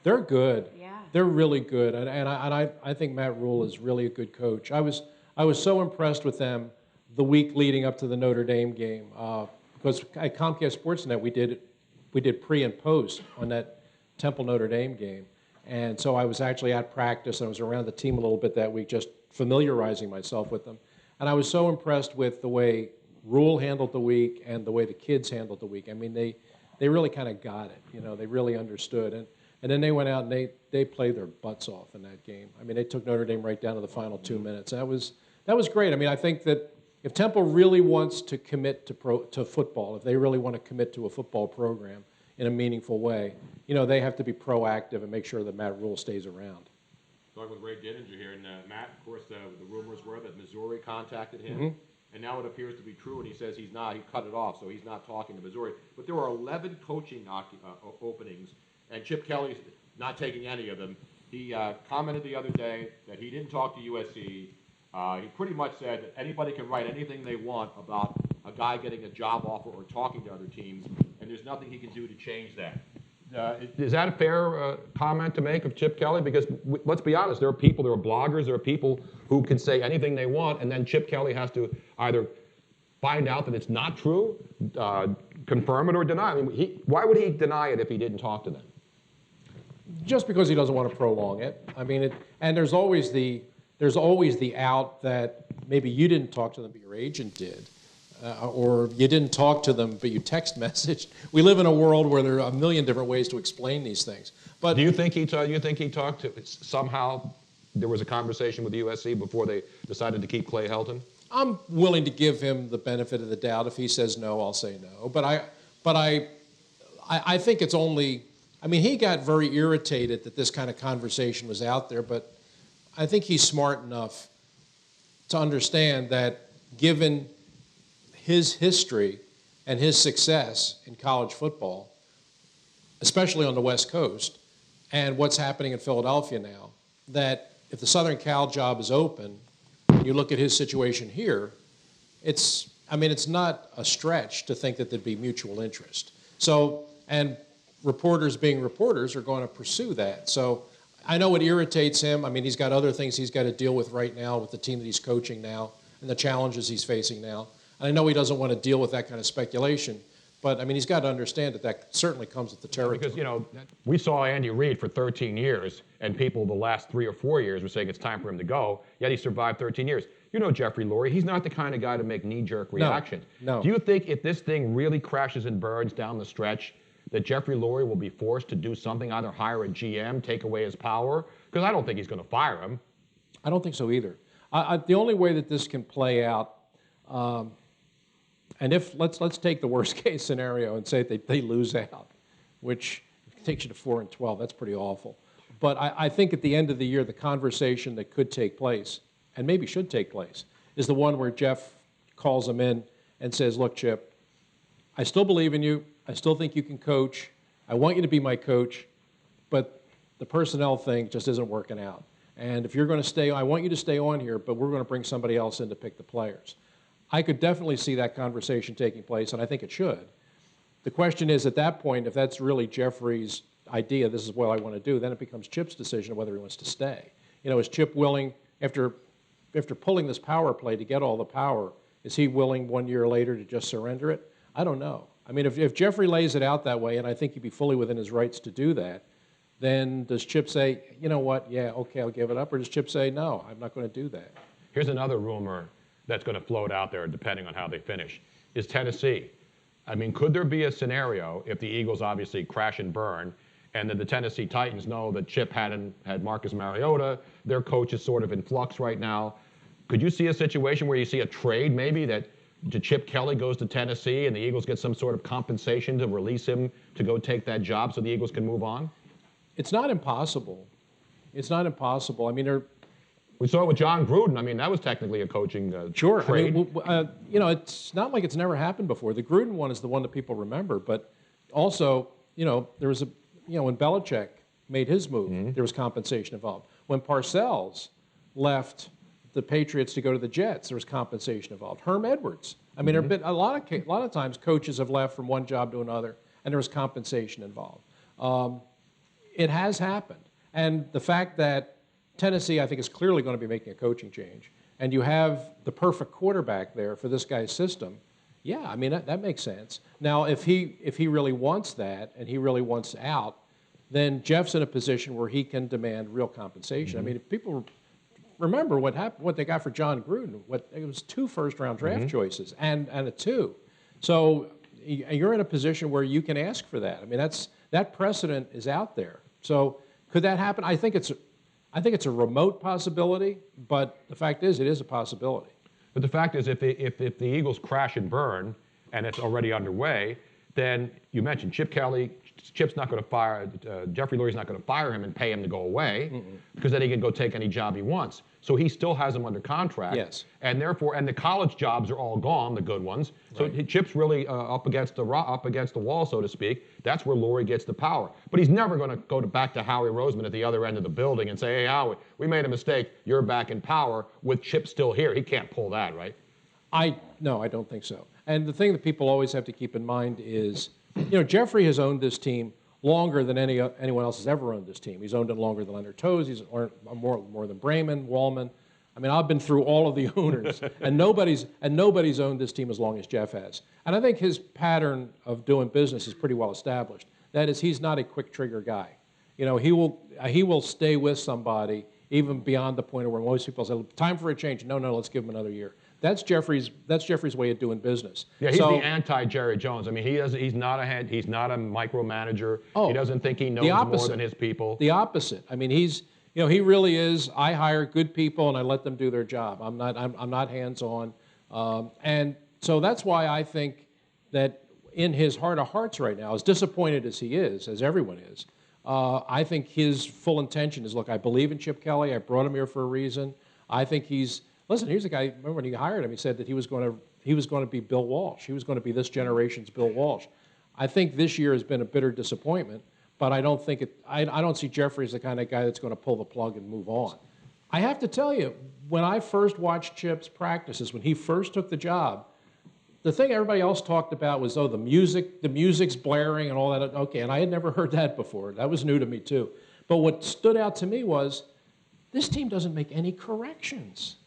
they're good. Yeah. They're really good, and I think Matt Rule is really a good coach. I was so impressed with them the week leading up to the Notre Dame game because at Comcast Sportsnet we did pre and post on that Temple Notre Dame game. And so I was actually at practice and I was around the team a little bit that week, just familiarizing myself with them. And I was so impressed with the way Rule handled the week and the way the kids handled the week. I mean, they really kind of got it. You know, they really understood. And then they went out and they played their butts off in that game. I mean, they took Notre Dame right down to the final 2 minutes. That was great. I mean, I think that if Temple really wants to commit to football, if they really want to commit to a football program in a meaningful way, you know, they have to be proactive and make sure that Matt Rule stays around. Talking with Ray Didinger here, and Matt, of course, the rumors were that Missouri contacted him, and now it appears to be true, and he says he's not. He cut it off, so he's not talking to Missouri. But there are 11 coaching openings, and Chip Kelly's not taking any of them. He commented the other day that he didn't talk to USC. He pretty much said that anybody can write anything they want about a guy getting a job offer or talking to other teams, and there's nothing he can do to change that. Is that a fair comment to make of Chip Kelly? Because let's be honest, there are bloggers, there are people who can say anything they want, and then Chip Kelly has to either find out that it's not true, confirm it, or deny it. I mean, why would he deny it if he didn't talk to them? Just because he doesn't want to prolong it. I mean, and there's always the out that maybe you didn't talk to them, but your agent did. Or you didn't talk to them, but you text messaged. We live in a world where there are a million different ways to explain these things. But do you think he talked to somehow? There was a conversation with USC before they decided to keep Clay Helton. I'm willing to give him the benefit of the doubt. If he says no, I'll say no. But I think it's only. I mean, he got very irritated that this kind of conversation was out there. But I think he's smart enough to understand that given his history and his success in college football, especially on the West Coast, and what's happening in Philadelphia now, that if the Southern Cal job is open, and you look at his situation here, it's not a stretch to think that there'd be mutual interest. So, and reporters being reporters are going to pursue that. So I know it irritates him. I mean, he's got other things he's got to deal with right now with the team that he's coaching now and the challenges he's facing now. And I know he doesn't want to deal with that kind of speculation, But I mean, he's got to understand that that certainly comes with the territory. Because, you know, we saw Andy Reid for 13 years, and people the last 3 or 4 years were saying it's time for him to go, yet he survived 13 years. You know Jeffrey Lurie, he's not the kind of guy to make knee-jerk reactions. No. Do you think if this thing really crashes and burns down the stretch, that Jeffrey Lurie will be forced to do something, either hire a GM, take away his power? Because I don't think he's going to fire him. I don't think so either. The only way that this can play out, and if let's take the worst case scenario and say they lose out, which takes you to 4-12. That's pretty awful. But I think at the end of the year, the conversation that could take place, and maybe should take place, is the one where Jeff calls him in and says, "Look, Chip, I still believe in you. I still think you can coach. I want you to be my coach, but the personnel thing just isn't working out. And if you're going to stay, I want you to stay on here, but we're going to bring somebody else in to pick the players." I could definitely see that conversation taking place, and I think it should. The question is, at that point, if that's really Jeffrey's idea, this is what I want to do, then it becomes Chip's decision whether he wants to stay. You know, is Chip willing, after pulling this power play to get all the power, is he willing 1 year later to just surrender it? I don't know. I mean, if Jeffrey lays it out that way, and I think he'd be fully within his rights to do that, then does Chip say, you know what, yeah, okay, I'll give it up, or does Chip say, no, I'm not going to do that? Here's another rumor that's going to float out there, depending on how they finish, is Tennessee. I mean, could there be a scenario, if the Eagles obviously crash and burn, and that the Tennessee Titans know that Chip had Marcus Mariota, their coach is sort of in flux right now. Could you see a situation where you see a trade maybe that Chip Kelly goes to Tennessee and the Eagles get some sort of compensation to release him to go take that job so the Eagles can move on? It's not impossible. It's not impossible. I mean, we saw it with John Gruden. I mean, that was technically a coaching sure. trade. I mean, you know, it's not like it's never happened before. The Gruden one is the one that people remember, but also, you know, there was when Belichick made his move, there was compensation involved. When Parcells left the Patriots to go to the Jets, there was compensation involved. Herm Edwards. I mean, there have been a lot of times coaches have left from one job to another, and there was compensation involved. It has happened, and the fact that Tennessee, I think, is clearly going to be making a coaching change, and you have the perfect quarterback there for this guy's system. Yeah, I mean that makes sense. Now, if he really wants that and he really wants out, then Jeff's in a position where he can demand real compensation. I mean, if people remember what they got for John Gruden, it was 2 first-round draft choices and a 2. So you're in a position where you can ask for that. I mean, that precedent is out there. So could that happen? I think it's a remote possibility, but the fact is, it is a possibility. But the fact is, if the Eagles crash and burn, and it's already underway, then you mentioned Chip's not going to fire, Jeffrey Lurie's not going to fire him and pay him to go away, because then he can go take any job he wants. So he still has him under contract. Yes. And therefore, and the college jobs are all gone, the good ones. So right. Chip's really up against the wall, so to speak. That's where Lurie gets the power. But he's never going to go back to Howie Roseman at the other end of the building and say, hey, Howie, we made a mistake. You're back in power with Chip still here. He can't pull that, right? No, I don't think so. And the thing that people always have to keep in mind is, Jeffrey has owned this team longer than anyone else has ever owned this team. He's owned it longer than Leonard Toews. He's owned more than Brayman, Wallman. I mean, I've been through all of the owners, and nobody's owned this team as long as Jeff has. And I think his pattern of doing business is pretty well established. That is, he's not a quick trigger guy. He will stay with somebody even beyond the point of where most people say, "Time for a change." No, let's give him another year. That's Jeffrey's way of doing business. Yeah, he's the anti-Jerry Jones. I mean, he's not a micromanager. He doesn't think he knows more than his people. The opposite. I mean, he really is. I hire good people and I let them do their job. I'm not hands-on, and so that's why I think that in his heart of hearts right now, as disappointed as he is, as everyone is, I think his full intention is, look, I believe in Chip Kelly. I brought him here for a reason. I think he's. Listen, here's a guy, remember when he hired him, he said that he was going to be Bill Walsh. He was going to be this generation's Bill Walsh. I think this year has been a bitter disappointment, but I don't see Jeffrey as the kind of guy that's going to pull the plug and move on. I have to tell you, when I first watched Chip's practices, when he first took the job, the thing everybody else talked about was, the music's blaring and all that. Okay, and I had never heard that before. That was new to me too. But what stood out to me was, this team doesn't make any corrections.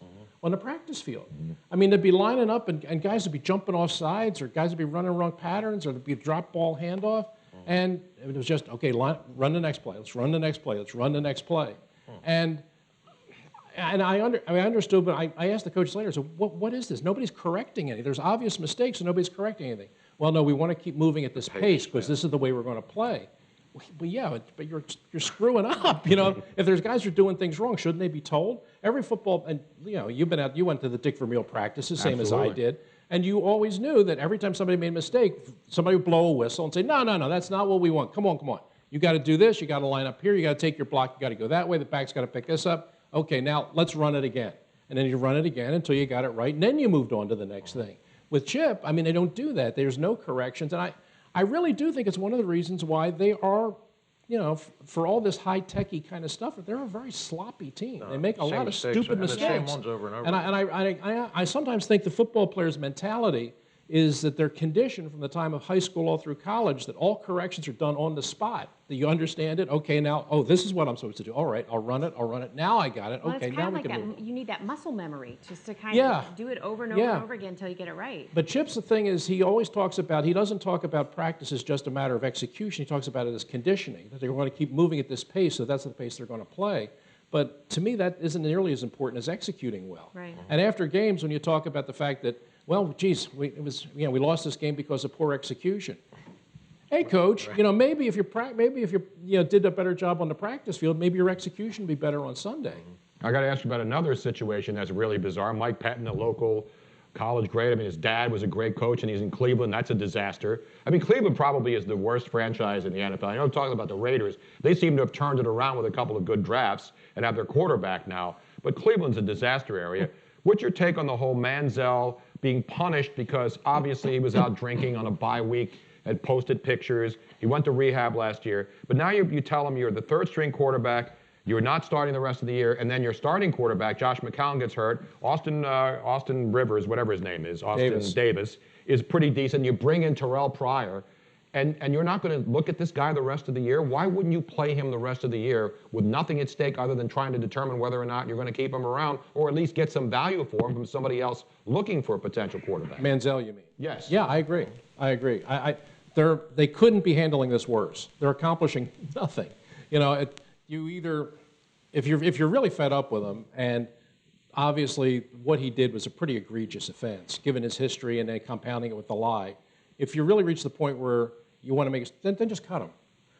on the practice field. I mean, they'd be lining up and guys would be jumping off sides or guys would be running wrong patterns or there'd be a drop ball handoff. And it was just, okay, run the next play. Let's run the next play. Let's run the next play. And I understood, but I asked the coach later, so what is this? Nobody's correcting anything. There's obvious mistakes and nobody's correcting anything. Well, no, we want to keep moving at this pace because this is the way we're going to play. Well, yeah, but you're screwing up. You know, if there's guys who are doing things wrong, shouldn't they be told? Every football, and you know, you went to the Dick Vermeil practices, same as I did, and you always knew that every time somebody made a mistake, somebody would blow a whistle and say, no, that's not what we want. Come on. You got to do this. You got to line up here. You got to take your block. You got to go that way. The back's got to pick this up. Okay, now let's run it again. And then you run it again until you got it right, and then you moved on to the next thing. With Chip, I mean, they don't do that. There's no corrections, and I really do think it's one of the reasons why they are, you know, for all this high-techy kind of stuff, they're a very sloppy team. They make a lot of stupid mistakes. Same ones over and over. And I sometimes think the football players' mentality is that they're conditioned from the time of high school all through college that all corrections are done on the spot. That you understand it. Okay, now, this is what I'm supposed to do. All right, I'll run it. Now I got it. Well, okay, it's now kind we of like can move. you need that muscle memory just to kind of do it over and over and over again until you get it right. But Chip's the thing is he always talks about, he doesn't talk about practice as just a matter of execution. He talks about it as conditioning, that they're going to keep moving at this pace, so that's the pace they're going to play. But to me, that isn't nearly as important as executing well. Right. And after games, when you talk about the fact that, well, geez, we lost this game because of poor execution. Hey, coach, you know, maybe if you did a better job on the practice field, maybe your execution would be better on Sunday. I got to ask you about another situation that's really bizarre. Mike Patton, a local college grade. I mean, his dad was a great coach, and he's in Cleveland. That's a disaster. I mean, Cleveland probably is the worst franchise in the NFL. I know I'm talking about the Raiders. They seem to have turned it around with a couple of good drafts and have their quarterback now. But Cleveland's a disaster area. What's your take on the whole Manziel being punished because obviously he was out drinking on a bye week, had posted pictures. He went to rehab last year. But now you tell him you're the third-string quarterback, you're not starting the rest of the year, and then your starting quarterback, Josh McCown, gets hurt. Austin Rivers, whatever his name is, Davis, is pretty decent. You bring in Terrell Pryor, and you're not going to look at this guy the rest of the year? Why wouldn't you play him the rest of the year with nothing at stake other than trying to determine whether or not you're going to keep him around or at least get some value for him from somebody else looking for a potential quarterback? Manziel, you mean? Yes. Yeah, I agree. They couldn't be handling this worse. They're accomplishing nothing. You know, if you're really fed up with him, and obviously what he did was a pretty egregious offense, given his history and then compounding it with the lie. If you really reach the point where you want to make it, then just cut him.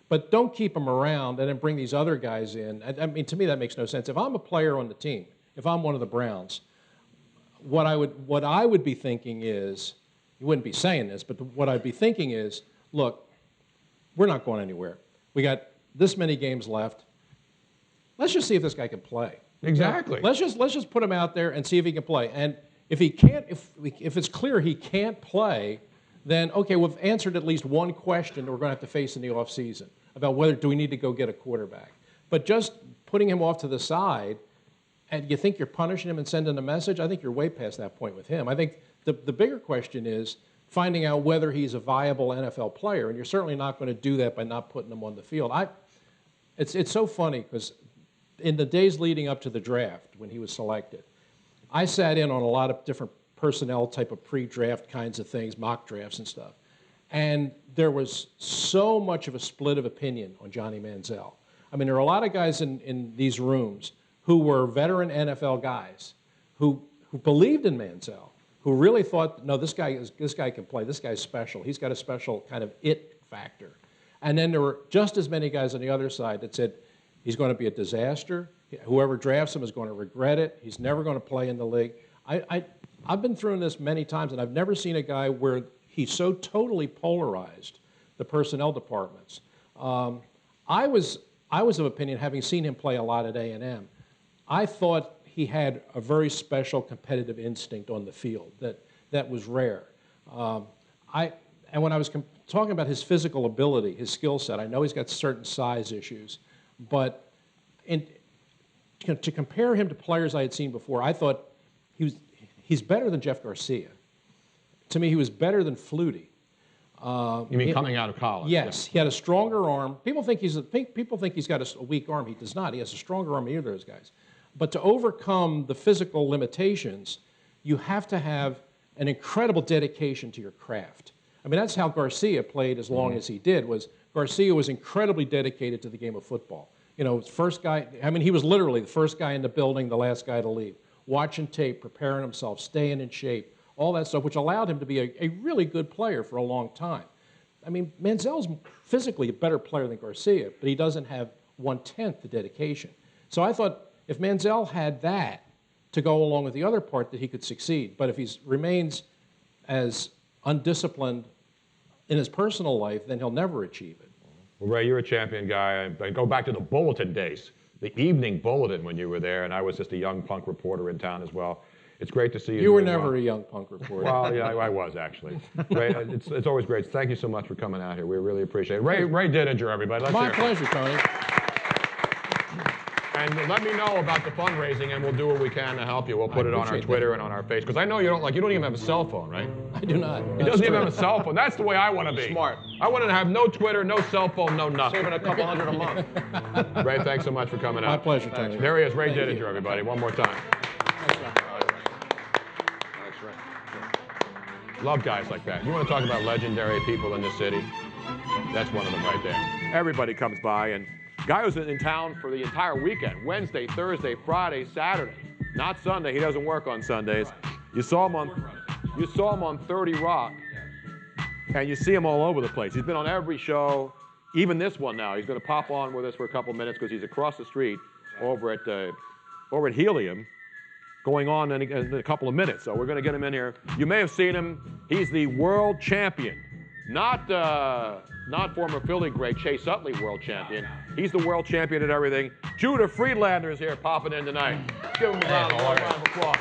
But don't keep him around and then bring these other guys in. I mean, to me, that makes no sense. If I'm a player on the team, if I'm one of the Browns, what I would be thinking is, you wouldn't be saying this, but what I'd be thinking is, look, we're not going anywhere. We got this many games left. Let's just see if this guy can play. Exactly. Let's just put him out there and see if he can play. And if he can't, if it's clear he can't play, then okay, we've answered at least one question that we're going to have to face in the offseason about whether do we need to go get a quarterback. But just putting him off to the side, and you think you're punishing him and sending a message, I think you're way past that point with him. I think the bigger question is finding out whether he's a viable NFL player, and you're certainly not going to do that by not putting him on the field. It's so funny because in the days leading up to the draft when he was selected, I sat in on a lot of different personnel type of pre-draft kinds of things, mock drafts and stuff. And there was so much of a split of opinion on Johnny Manziel. I mean, there are a lot of guys in these rooms who were veteran NFL guys who believed in Manziel, who really thought, no, this guy can play, this guy's special, he's got a special kind of it factor. And then there were just as many guys on the other side that said, he's going to be a disaster, whoever drafts him is going to regret it, he's never going to play in the league. I've been through this many times, and I've never seen a guy where he so totally polarized the personnel departments. I was of opinion, having seen him play a lot at A&M, I thought he had a very special competitive instinct on the field that was rare. And when I was talking about his physical ability, his skill set, I know he's got certain size issues, but to compare him to players I had seen before, I thought he's better than Jeff Garcia. To me, he was better than Flutie. You mean coming out of college? Yes, he had a stronger arm. People think he's got a weak arm. He does not. He has a stronger arm than either of those guys. But to overcome the physical limitations, you have to have an incredible dedication to your craft. I mean, that's how Garcia played as long as he did, was Garcia was incredibly dedicated to the game of football. You know, first guy, I mean, he was literally the first guy in the building, the last guy to leave. Watching tape, preparing himself, staying in shape, all that stuff, which allowed him to be a really good player for a long time. I mean, Manziel's physically a better player than Garcia, but he doesn't have 1/10 the dedication. So I thought if Manziel had that to go along with the other part, that he could succeed. But if he remains as undisciplined in his personal life, then he'll never achieve it. Well, Ray, you're a champion guy. I go back to the Bulletin days, the evening Bulletin when you were there, and I was just a young punk reporter in town as well. It's great to see you. You were never a young punk reporter. Well, yeah, I was actually. Ray, it's always great. Thank you so much for coming out here. We really appreciate it. Ray Didinger, everybody. Let's My hear it. pleasure, Tony. And let me know about the fundraising, and we'll do what we can to help you. We'll put it on our appreciate Twitter and on our face, because I know you don't even have a cell phone, right? I do not. He doesn't even have a cell phone. That's the way I want to be. Smart. I want to have no Twitter, no cell phone, no nothing. Saving a couple $100 a month. Ray, thanks so much for coming out. My pleasure, Tony. There he is, Ray Didinger, everybody. One more time. Love guys like that. You want to talk about legendary people in the city? That's one of them right there. Everybody comes by, and guy was in town for the entire weekend, Wednesday, Thursday, Friday, Saturday. Not Sunday. He doesn't work on Sundays. You saw him on 30 Rock, and you see him all over the place. He's been on every show, even this one now. He's going to pop on with us for a couple minutes because he's across the street over at Helium, going on in a couple of minutes. So we're going to get him in here. You may have seen him. He's the world champion, not former Philly great Chase Utley world champion. He's the world champion at everything. Judah Friedlander is here popping in tonight. Give him a round of applause.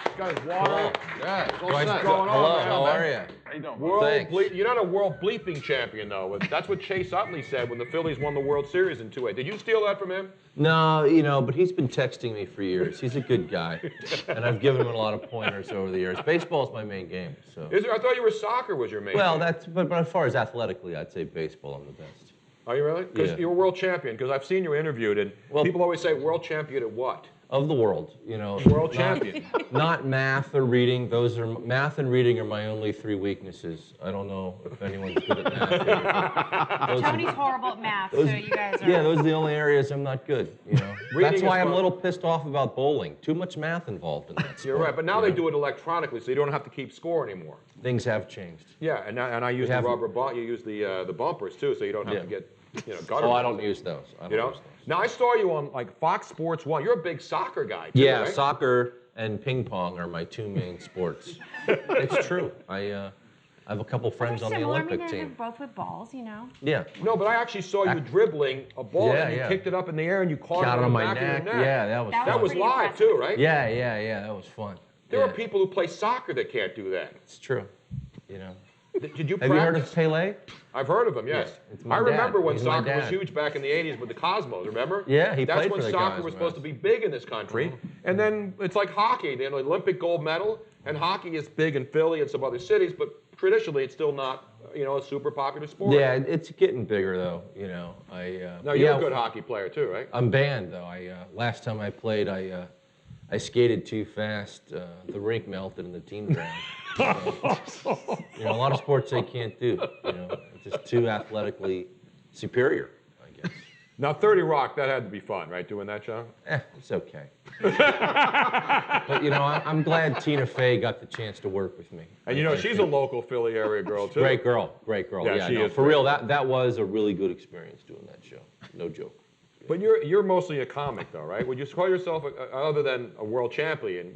He's got his water. Yeah. What's going on? Hello, how are you? How you doing? World You're not a world bleeping champion, though. That's what Chase Utley said when the Phillies won the World Series in 2-8. Did you steal that from him? No, but he's been texting me for years. He's a good guy, and I've given him a lot of pointers over the years. Baseball's my main game, so. Is there? I thought you were soccer was your main Well, game. but as far as athletically, I'd say baseball. I'm the best. Are you really? Because Yeah. you're a world champion. Because I've seen you interviewed, and people always say world champion at what? Of the world, World champion. Not math or reading. Math and reading are my only 3 weaknesses. I don't know if anyone's good at math. Tony's horrible at math, so you guys are. Yeah, those are the only areas I'm not good. That's Reading why is I'm a fun. little pissed off about bowling. Too much math involved in that sport. You're right, but now they do it electronically, so you don't have to keep score anymore. Things have changed. Yeah, and I use the rubber bump. You use the bumpers too, so you don't have to get gutter. Oh, I don't use those. I don't use those. Now I saw you on like Fox Sports 1. You're a big soccer guy too, Yeah, right? soccer and ping pong are my 2 main sports. It's true. I have a couple friends on the Similar, Olympic they're team. both with balls, Yeah. No, but I actually saw you dribbling a ball and you kicked it up in the air and you caught Got it it on on the my back neck. of your neck. Yeah, that was fun. That was pretty live impressive. too, right? Yeah, that was fun. There are people who play soccer that can't do that. It's true. Did you Have you heard of practice? Pele? I've heard of him, yes. Yeah, it's my I remember dad. when He's my soccer was dad. huge back in the 80s with the Cosmos, remember? Yeah, he That's played when for the soccer was Cosmos. supposed to be big in this country. And then it's like hockey. They had an Olympic gold medal, and hockey is big in Philly and some other cities, but traditionally it's still not, a super popular sport. Yeah, it's getting bigger though. Now you're a good hockey player too, right? I'm banned though. Last time I played, I skated too fast. The rink melted and the team drowned. So, a lot of sports they can't do. It's just too athletically superior, I guess. Now 30 Rock, that had to be fun, right? Doing that show? It's okay. But I'm glad Tina Fey got the chance to work with me. And she's a local Philly area girl too. Great girl. Yeah, she is for great. real. That was a really good experience doing that show. No joke. But you're mostly a comic though, right? Would you call yourself, other than a world champion,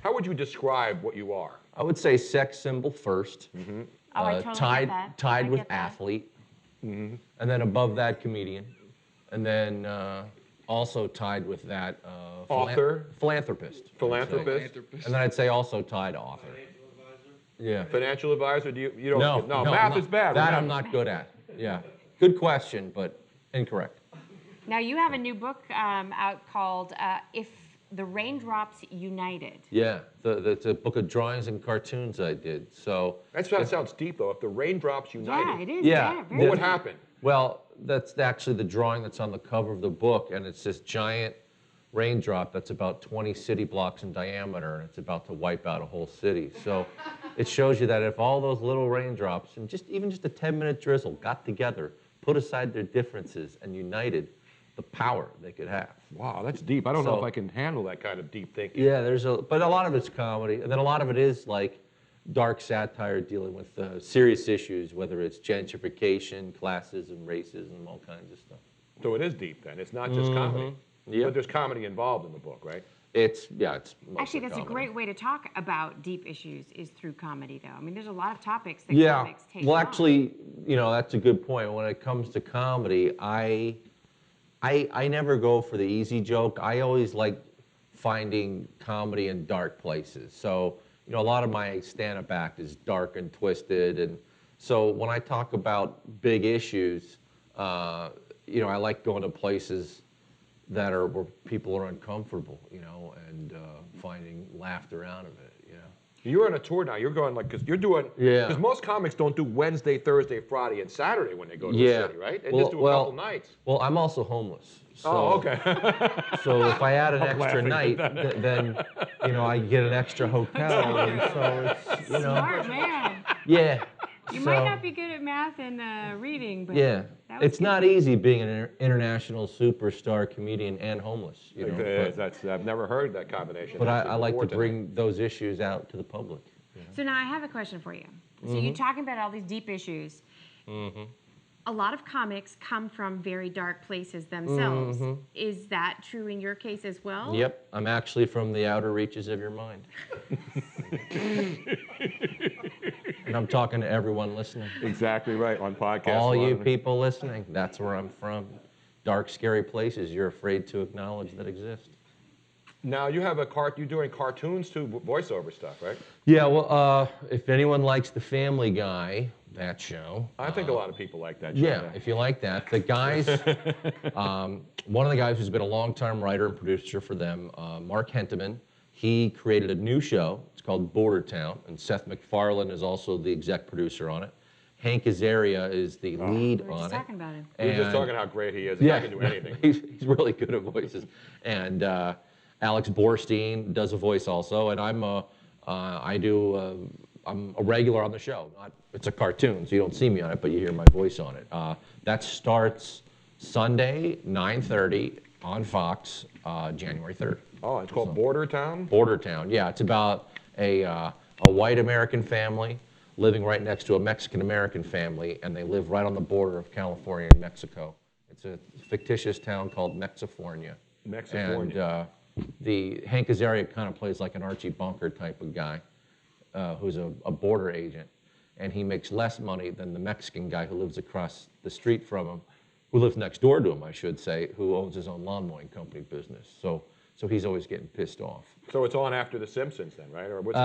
how would you describe what you are? I would say sex symbol first. Mm-hmm. Oh, I totally get that. Tied I with get that. athlete. And then above that, comedian. And then also tied with that Author. Philanthropist. Philanthropist. And then I'd say also tied author. Yeah. Financial advisor? You don't? No, math is bad. That remember. I'm not good at. Yeah. Good question, but incorrect. Now you have a new book out called "If the Raindrops United." Yeah, it's a book of drawings and cartoons I did. So That sounds deep though. If the raindrops united. Yeah, it is. Yeah. very What would deep. happen? Well, that's actually the drawing that's on the cover of the book, and it's this giant raindrop that's about 20 city blocks in diameter, and it's about to wipe out a whole city. So it shows you that if all those little raindrops and even just a 10-minute drizzle got together, put aside their differences, and united, the power they could have. Wow, that's deep. I don't know if I can handle that kind of deep thinking. Yeah, but a lot of it's comedy, and then a lot of it is like dark satire dealing with serious issues, whether it's gentrification, classism, racism, all kinds of stuff. So it is deep then. It's not just comedy. Yep. But there's comedy involved in the book, right? It's mostly Actually, that's comedy. a great way to talk about deep issues is through comedy, though. I mean, there's a lot of topics that Yeah. comics take Well, on. actually, that's a good point. When it comes to comedy, I never go for the easy joke. I always like finding comedy in dark places. So, a lot of my stand-up act is dark and twisted, and so when I talk about big issues, I like going to places that are where people are uncomfortable, and finding laughter out of it, You're on a tour now. You're going because you're doing. Yeah. Because most comics don't do Wednesday, Thursday, Friday, and Saturday when they go to the city, right? They just do a couple nights. Well, I'm also homeless. So, okay. So if I add an I'm extra laughing night, at that. then I get an extra hotel, and so it's Smart man. yeah. You so, might not be good at math and reading, but Yeah, that was it's not easy being an international superstar comedian and homeless. I've never heard that combination. But I like to Tonight. bring those issues out to the public. So now I have a question for you. So Mm-hmm. you're talking about all these deep issues. A lot of comics come from very dark places themselves. Is that true in your case as well? Yep, I'm actually from the outer reaches of your mind. And I'm talking to everyone listening. Exactly right on podcast. All you live. people listening, that's where I'm from. Dark, scary places you're afraid to acknowledge that exist. Now you have you're doing cartoons too, voiceover stuff, right? Yeah, well, if anyone likes The Family Guy, that show. I think a lot of people like that show. Yeah, if you like that. The guys, one of the guys who's been a long-time writer and producer for them, Mark Henteman, he created a new show. It's called Border Town, and Seth MacFarlane is also the exec producer on it. Hank Azaria is the lead We were on just it. talking about him. We were just talking how great he is. The guy can do anything. he's really good at voices. And Alex Borstein does a voice also, and I'm a regular on the show. It's a cartoon, so you don't see me on it, but you hear my voice on it. That starts Sunday, 9:30 on Fox, January 3rd. Oh, it's called Border Town? Border Town, yeah. It's about a white American family living right next to a Mexican-American family, and they live right on the border of California and Mexico. It's a fictitious town called Mexifornia. Mexifornia. And the Hank Azaria kind of plays like an Archie Bunker type of guy who's a border agent, and he makes less money than the Mexican guy who lives across the street from him, who lives next door to him, I should say, who owns his own lawn mowing company business. So he's always getting pissed off. So it's on after The Simpsons then, right? Or what's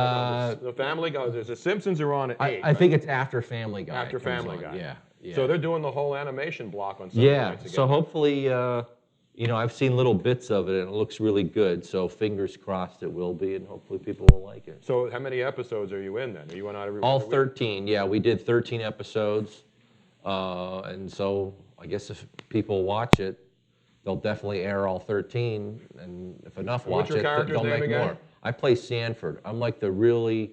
the Family Guy? There's The Simpsons are on at 8. I think it's after Family Guy. After it comes Family on. Guy. Yeah. So they're doing the whole animation block on Sunday nights again. So hopefully, I've seen little bits of it and it looks really good. So fingers crossed it will be, and hopefully people will like it. So how many episodes are you in then? Are you on every All week? 13. Yeah, we did 13 episodes, and so I guess if people watch it, they'll definitely air all 13, and if enough And what's watch your it, character's they'll name make again? more. I play Sanford. I'm like the really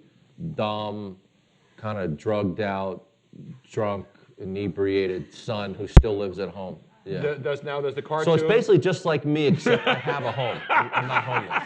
dumb, kind of drugged out, drunk, inebriated son who still lives at home. Yeah. Does the cartoon? So it's basically just like me, except I have a home. I'm not homeless.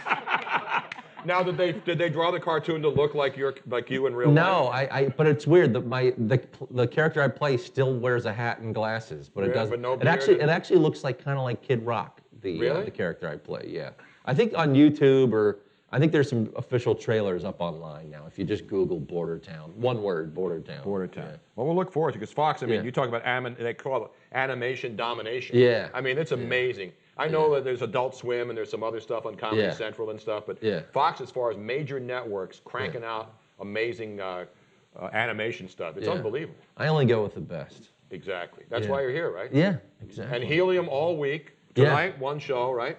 Now, did they draw the cartoon to look like you in real life? No, but it's weird. The character I play still wears a hat and glasses, but it Yeah, doesn't. but no it actually beard? looks like kind of like Kid Rock, Really? the character I play. Yeah, I think on YouTube or I think there's some official trailers up online now. If you just Google Border Town, one word, Border Town. Border Town. Yeah. Well, we'll look forward to it because Fox. I mean, Yeah. you talk about they call it animation domination. Yeah. I mean, it's amazing. I know that there's Adult Swim and there's some other stuff on Comedy Yeah. Central and stuff, but Yeah. Fox, as far as major networks cranking out amazing animation stuff, it's Yeah. unbelievable. I only go with the best. Exactly. That's Yeah. why you're here, right? Yeah, exactly. And Helium all week. Yeah. Tonight, one show, right?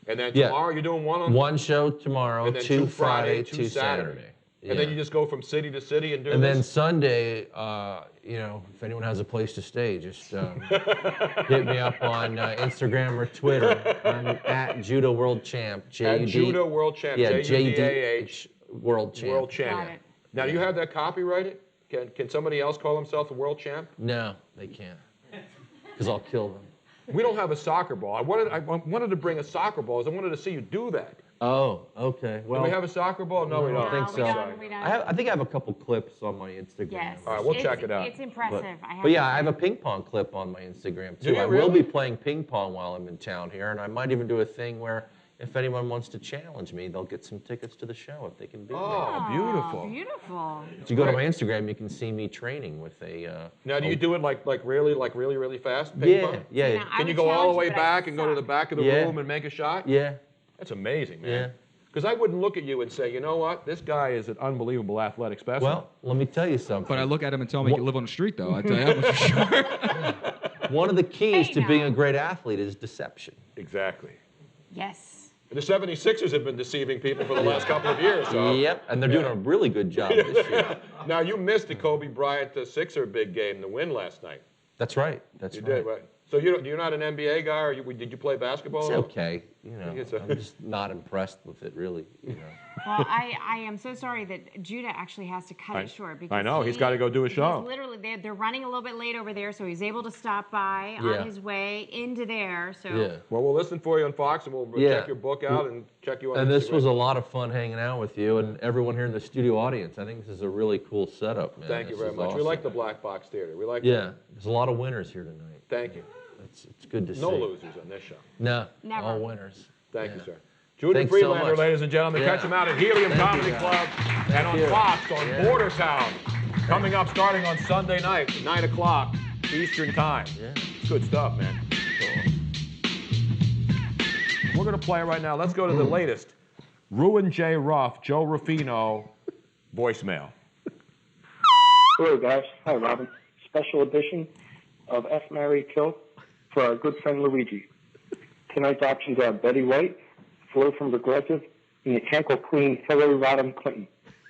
And then Yeah. tomorrow you're doing one on. One show tomorrow, And then two two Friday, Friday, two two Saturday. Saturday. And then you just go from city to city and do And this? then Sunday, if anyone has a place to stay, just hit me up on Instagram or Twitter. I'm at Judo World Champ. At Judo World Champ. Yeah, JUDAH. World Champ. World Champ. Got it. Now, do you have that copyrighted? Can somebody else call himself a world champ? No, they can't. Because I'll kill them. We don't have a soccer ball. I wanted to bring a soccer ball because I wanted to see you do that. Oh, okay. Well, Do we have a soccer ball? No, we don't. I think No, so. we don't. I think I have a couple clips on my Instagram. Yes. All right, we'll check it out. It's impressive. But yeah, I have a ping pong clip on my Instagram Do too. you I really? will be playing ping pong while I'm in town here, and I might even do a thing where if anyone wants to challenge me, they'll get some tickets to the show if they can beat me. Oh, beautiful. Beautiful. If you go to my Instagram, you can see me training with a. Now, do you do it like really fast? Ping Yeah, pong? yeah, Now, I Can you would go all the challenge way you, but I back and go to the suck. back of the Yeah. room and make a shot? yeah, That's amazing, man. yeah. Because I wouldn't look at you and say, you know what, this guy is an unbelievable athletic specimen. Well, let me tell you something. But I look at him and tell him he can live on the street, though. I tell you that much for sure. One of the keys Hey, to being now. a great athlete is deception. Exactly. Yes. And the 76ers have been deceiving people for the last couple of years. So. Yep, and they're doing a really good job this year. Now, you missed the Kobe Bryant Sixer big game, the win last night. That's right. That's You right. did, right? So you're not an NBA guy, or did you play basketball? It's okay. It's a- I'm just not impressed with it, really. Well, I am so sorry that Judah actually has to cut it short. Because I know, he's gotta go do a show. He's literally, they're running a little bit late over there, so he's able to stop by Yeah. on his way into there. So Yeah. Well, we'll listen for you on Fox, and we'll Yeah. check your book out and check you on And this Instagram. was a lot of fun hanging out with you and everyone here in the studio audience. I think this is a really cool setup, man. Thank you This very is much. We awesome. like the Black Box Theater. We like Yeah, there's a lot of winners here tonight. Thank you. It's good to see. No losers on this show. No, Never. all winners. Thank Yeah. you, sir. Judah Thanks so Friedlander, much. ladies and gentlemen. Yeah. Catch him out at Helium Thank Comedy you. Club and on you. Fox on Yeah. Border Town. Coming up starting on Sunday night, 9 o'clock Eastern Time. Yeah. It's good stuff, man. We're going to play right now. Let's go to the latest. Ruin J. Ruff, Joe Ruffino, voicemail. Hello, guys. Hi, Robin. Special edition of F. Marry, Kill for our good friend Luigi. Tonight's options are Betty White, Flo from Progressive, and the Cankle Queen, Hillary Rodham Clinton.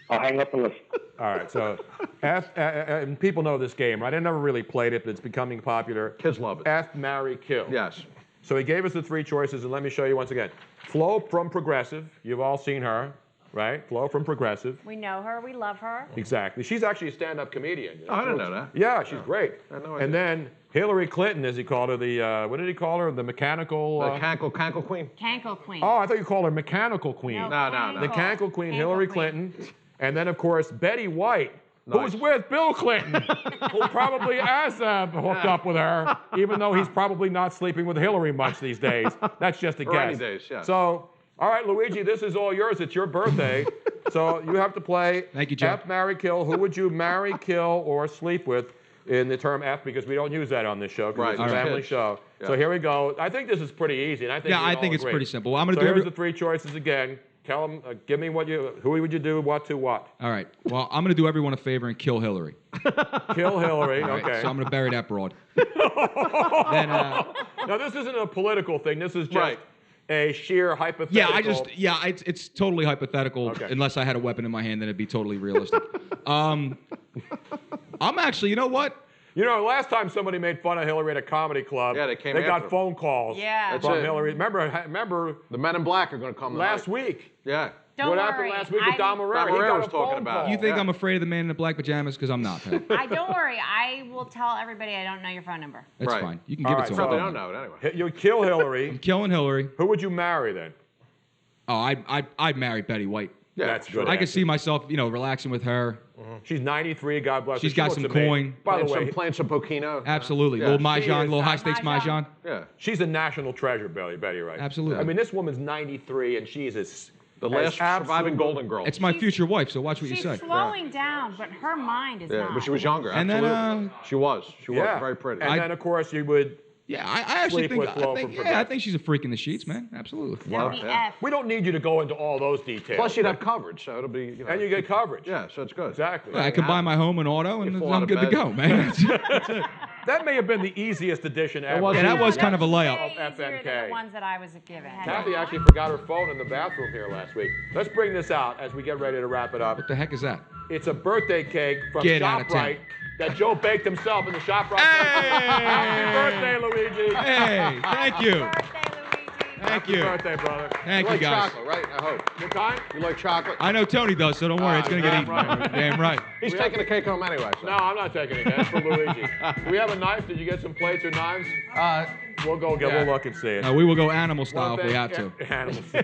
I'll hang up and listen. All right, so and people know this game, right? I never really played it, but it's becoming popular. Kids love it. F, marry, kill. Yes. So he gave us the three choices, and let me show you once again. Flo from Progressive. You've all seen her, right? Flo from Progressive. we know her, we love her. Exactly. She's actually a stand-up comedian. You know? Oh, I didn't know that. Yeah, she's great. I had no And idea. then Hillary Clinton, as he called her, the what did he call her? The mechanical. The cankle queen. Cankle Queen. Oh, I thought you called her mechanical queen. No, No. The Cankle Queen, Cankle Hillary Queen. Clinton, and then of course Betty White, Nice. who's with Bill Clinton, who probably has hooked up with her, even though he's probably not sleeping with Hillary much these days. That's just a Or any guess. days, yes. So, all right, Luigi, this is all yours. It's your birthday, so you have to play. Thank you, Joe. F, marry, kill. Who would you marry, kill, or sleep with? In the term F, because we don't use that on this show, because Right. it's a All right. family Kids. show. Yeah. So here we go. I think this is pretty easy, and I think Yeah, we'd I all think it's agree. pretty simple. I'm gonna So do here's every- the three choices again. Tell them, give me who would you do, what to what. All right. Well, I'm going to do everyone a favor and kill Hillary. Kill Hillary, All right, okay. So I'm going to bury that broad. Then, Now this isn't a political thing. This is just Right. a sheer hypothetical. it's totally hypothetical. Okay. Unless I had a weapon in my hand, then it'd be totally realistic. I'm actually, you know what? You know, last time somebody made fun of Hillary at a comedy club, Yeah, they came got after phone calls Yeah. That's from it. Hillary. Remember The Men in Black are going to come last tonight. week? Yeah. Don't what worry. happened last week with Don Marrero? Don He Marrero got was a talking phone about it. call. You think Yeah. I'm afraid of the man in the black pajamas? Because I'm not, Pat. Don't worry. I will tell everybody I don't know your phone number. That's Right. fine. You can All give right, it to so him. Probably don't know it anyway. You kill Hillary. I'm killing Hillary. Who would you marry then? Oh, I'd marry Betty White. Yeah, That's sure. good. I could see myself, relaxing with her. She's 93. God bless her. She's She got looks some amazing. coin. By the way, Playing some Pokino. Absolutely. Yeah. Little She mahjong, is little not- high stakes mahjong. Yeah. she's a national treasure, Betty, right? Absolutely. I mean, this woman's 93, and she's The last surviving Golden Girl. It's my future wife, so watch what you She's say. slowing down, but her mind is Yeah, not. but she was younger. And then, Absolutely. she was. She was Yeah. very pretty. And then, of course, you would. Yeah, I actually Sleep think, with Flo I think, from yeah, I Progressive. think she's a freak in the sheets, man. Absolutely. That'd be yeah. F. We don't need you to go into all those details. Plus, you'd have coverage, so it'll be. And you get coverage. Yeah, so it's good. Exactly. I could buy my home and auto, and You fall I'm out of good to bed. go, man. That's it. That may have been the easiest edition ever. Yeah, that was kind of a layup. Way easier than the ones that I was given. Kathy actually forgot her phone in the bathroom here last week. Let's bring this out as we get ready to wrap it up. What the heck is that? It's a birthday cake from Get out of town. ShopRite that Joe baked himself in the ShopRite. Hey! Happy birthday, Luigi. Hey, thank you. Thank you. Happy birthday, brother. Thank You you, like guys. chocolate, right? I hope. What kind? You like chocolate? I know Tony does, so don't worry. It's going to get eaten. right. Damn right. He's taking the cake home anyway. So. No, I'm not taking it. That's for Luigi. Do we have a knife? Did you get some plates or knives? We'll go get. yeah. We'll look and see it. We will go animal style if we have to. Animal style.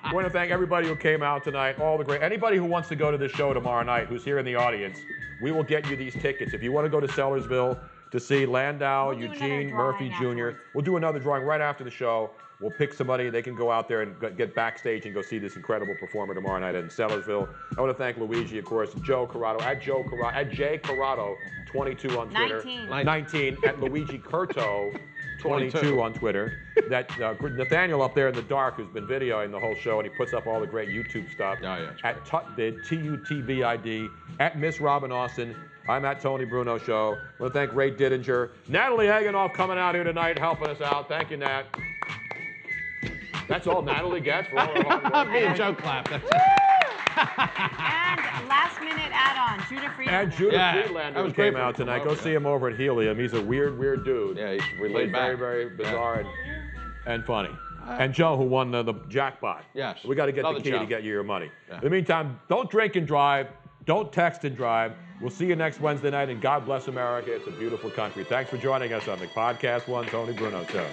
I want to thank everybody who came out tonight. All the great. Anybody who wants to go to this show tomorrow night, who's here in the audience, we will get you these tickets. If you want to go to Sellersville to see Landau, Eugene, Murphy Jr., we'll do another drawing right after the show. We'll pick somebody. They can go out there and get backstage and go see this incredible performer tomorrow night in Sellersville. I want to thank Luigi, of course, Joe Corrado, at Jay Corrado, 22 on Twitter. 19 at Luigi Curto, 22 on Twitter. That Nathaniel up there in the dark, who's been videoing the whole show, and he puts up all the great YouTube stuff. Oh, yeah. At Tutvid, Tutvid, at Miss Robin Austin. I'm at Tony Bruno Show. I want to thank Ray Didinger. Natalie Hagenoff coming out here tonight, helping us out. Thank you, Nat. That's all Natalie gets for all her hard work. Me and Joe clap. That's it. And last minute add-on, Judah Friedlander. And Judah Yeah, Friedlander that was came great out for him. tonight. Go see him over at Helium. He's a weird dude. Yeah, he's He's laid very, back. very bizarre and funny. And Joe, who won the jackpot. Yes. We got to get Another the key Joe. to get you your money. Yeah. In the meantime, don't drink and drive. Don't text and drive. We'll see you next Wednesday night, and God bless America. It's a beautiful country. Thanks for joining us on the Podcast One Tony Bruno Show.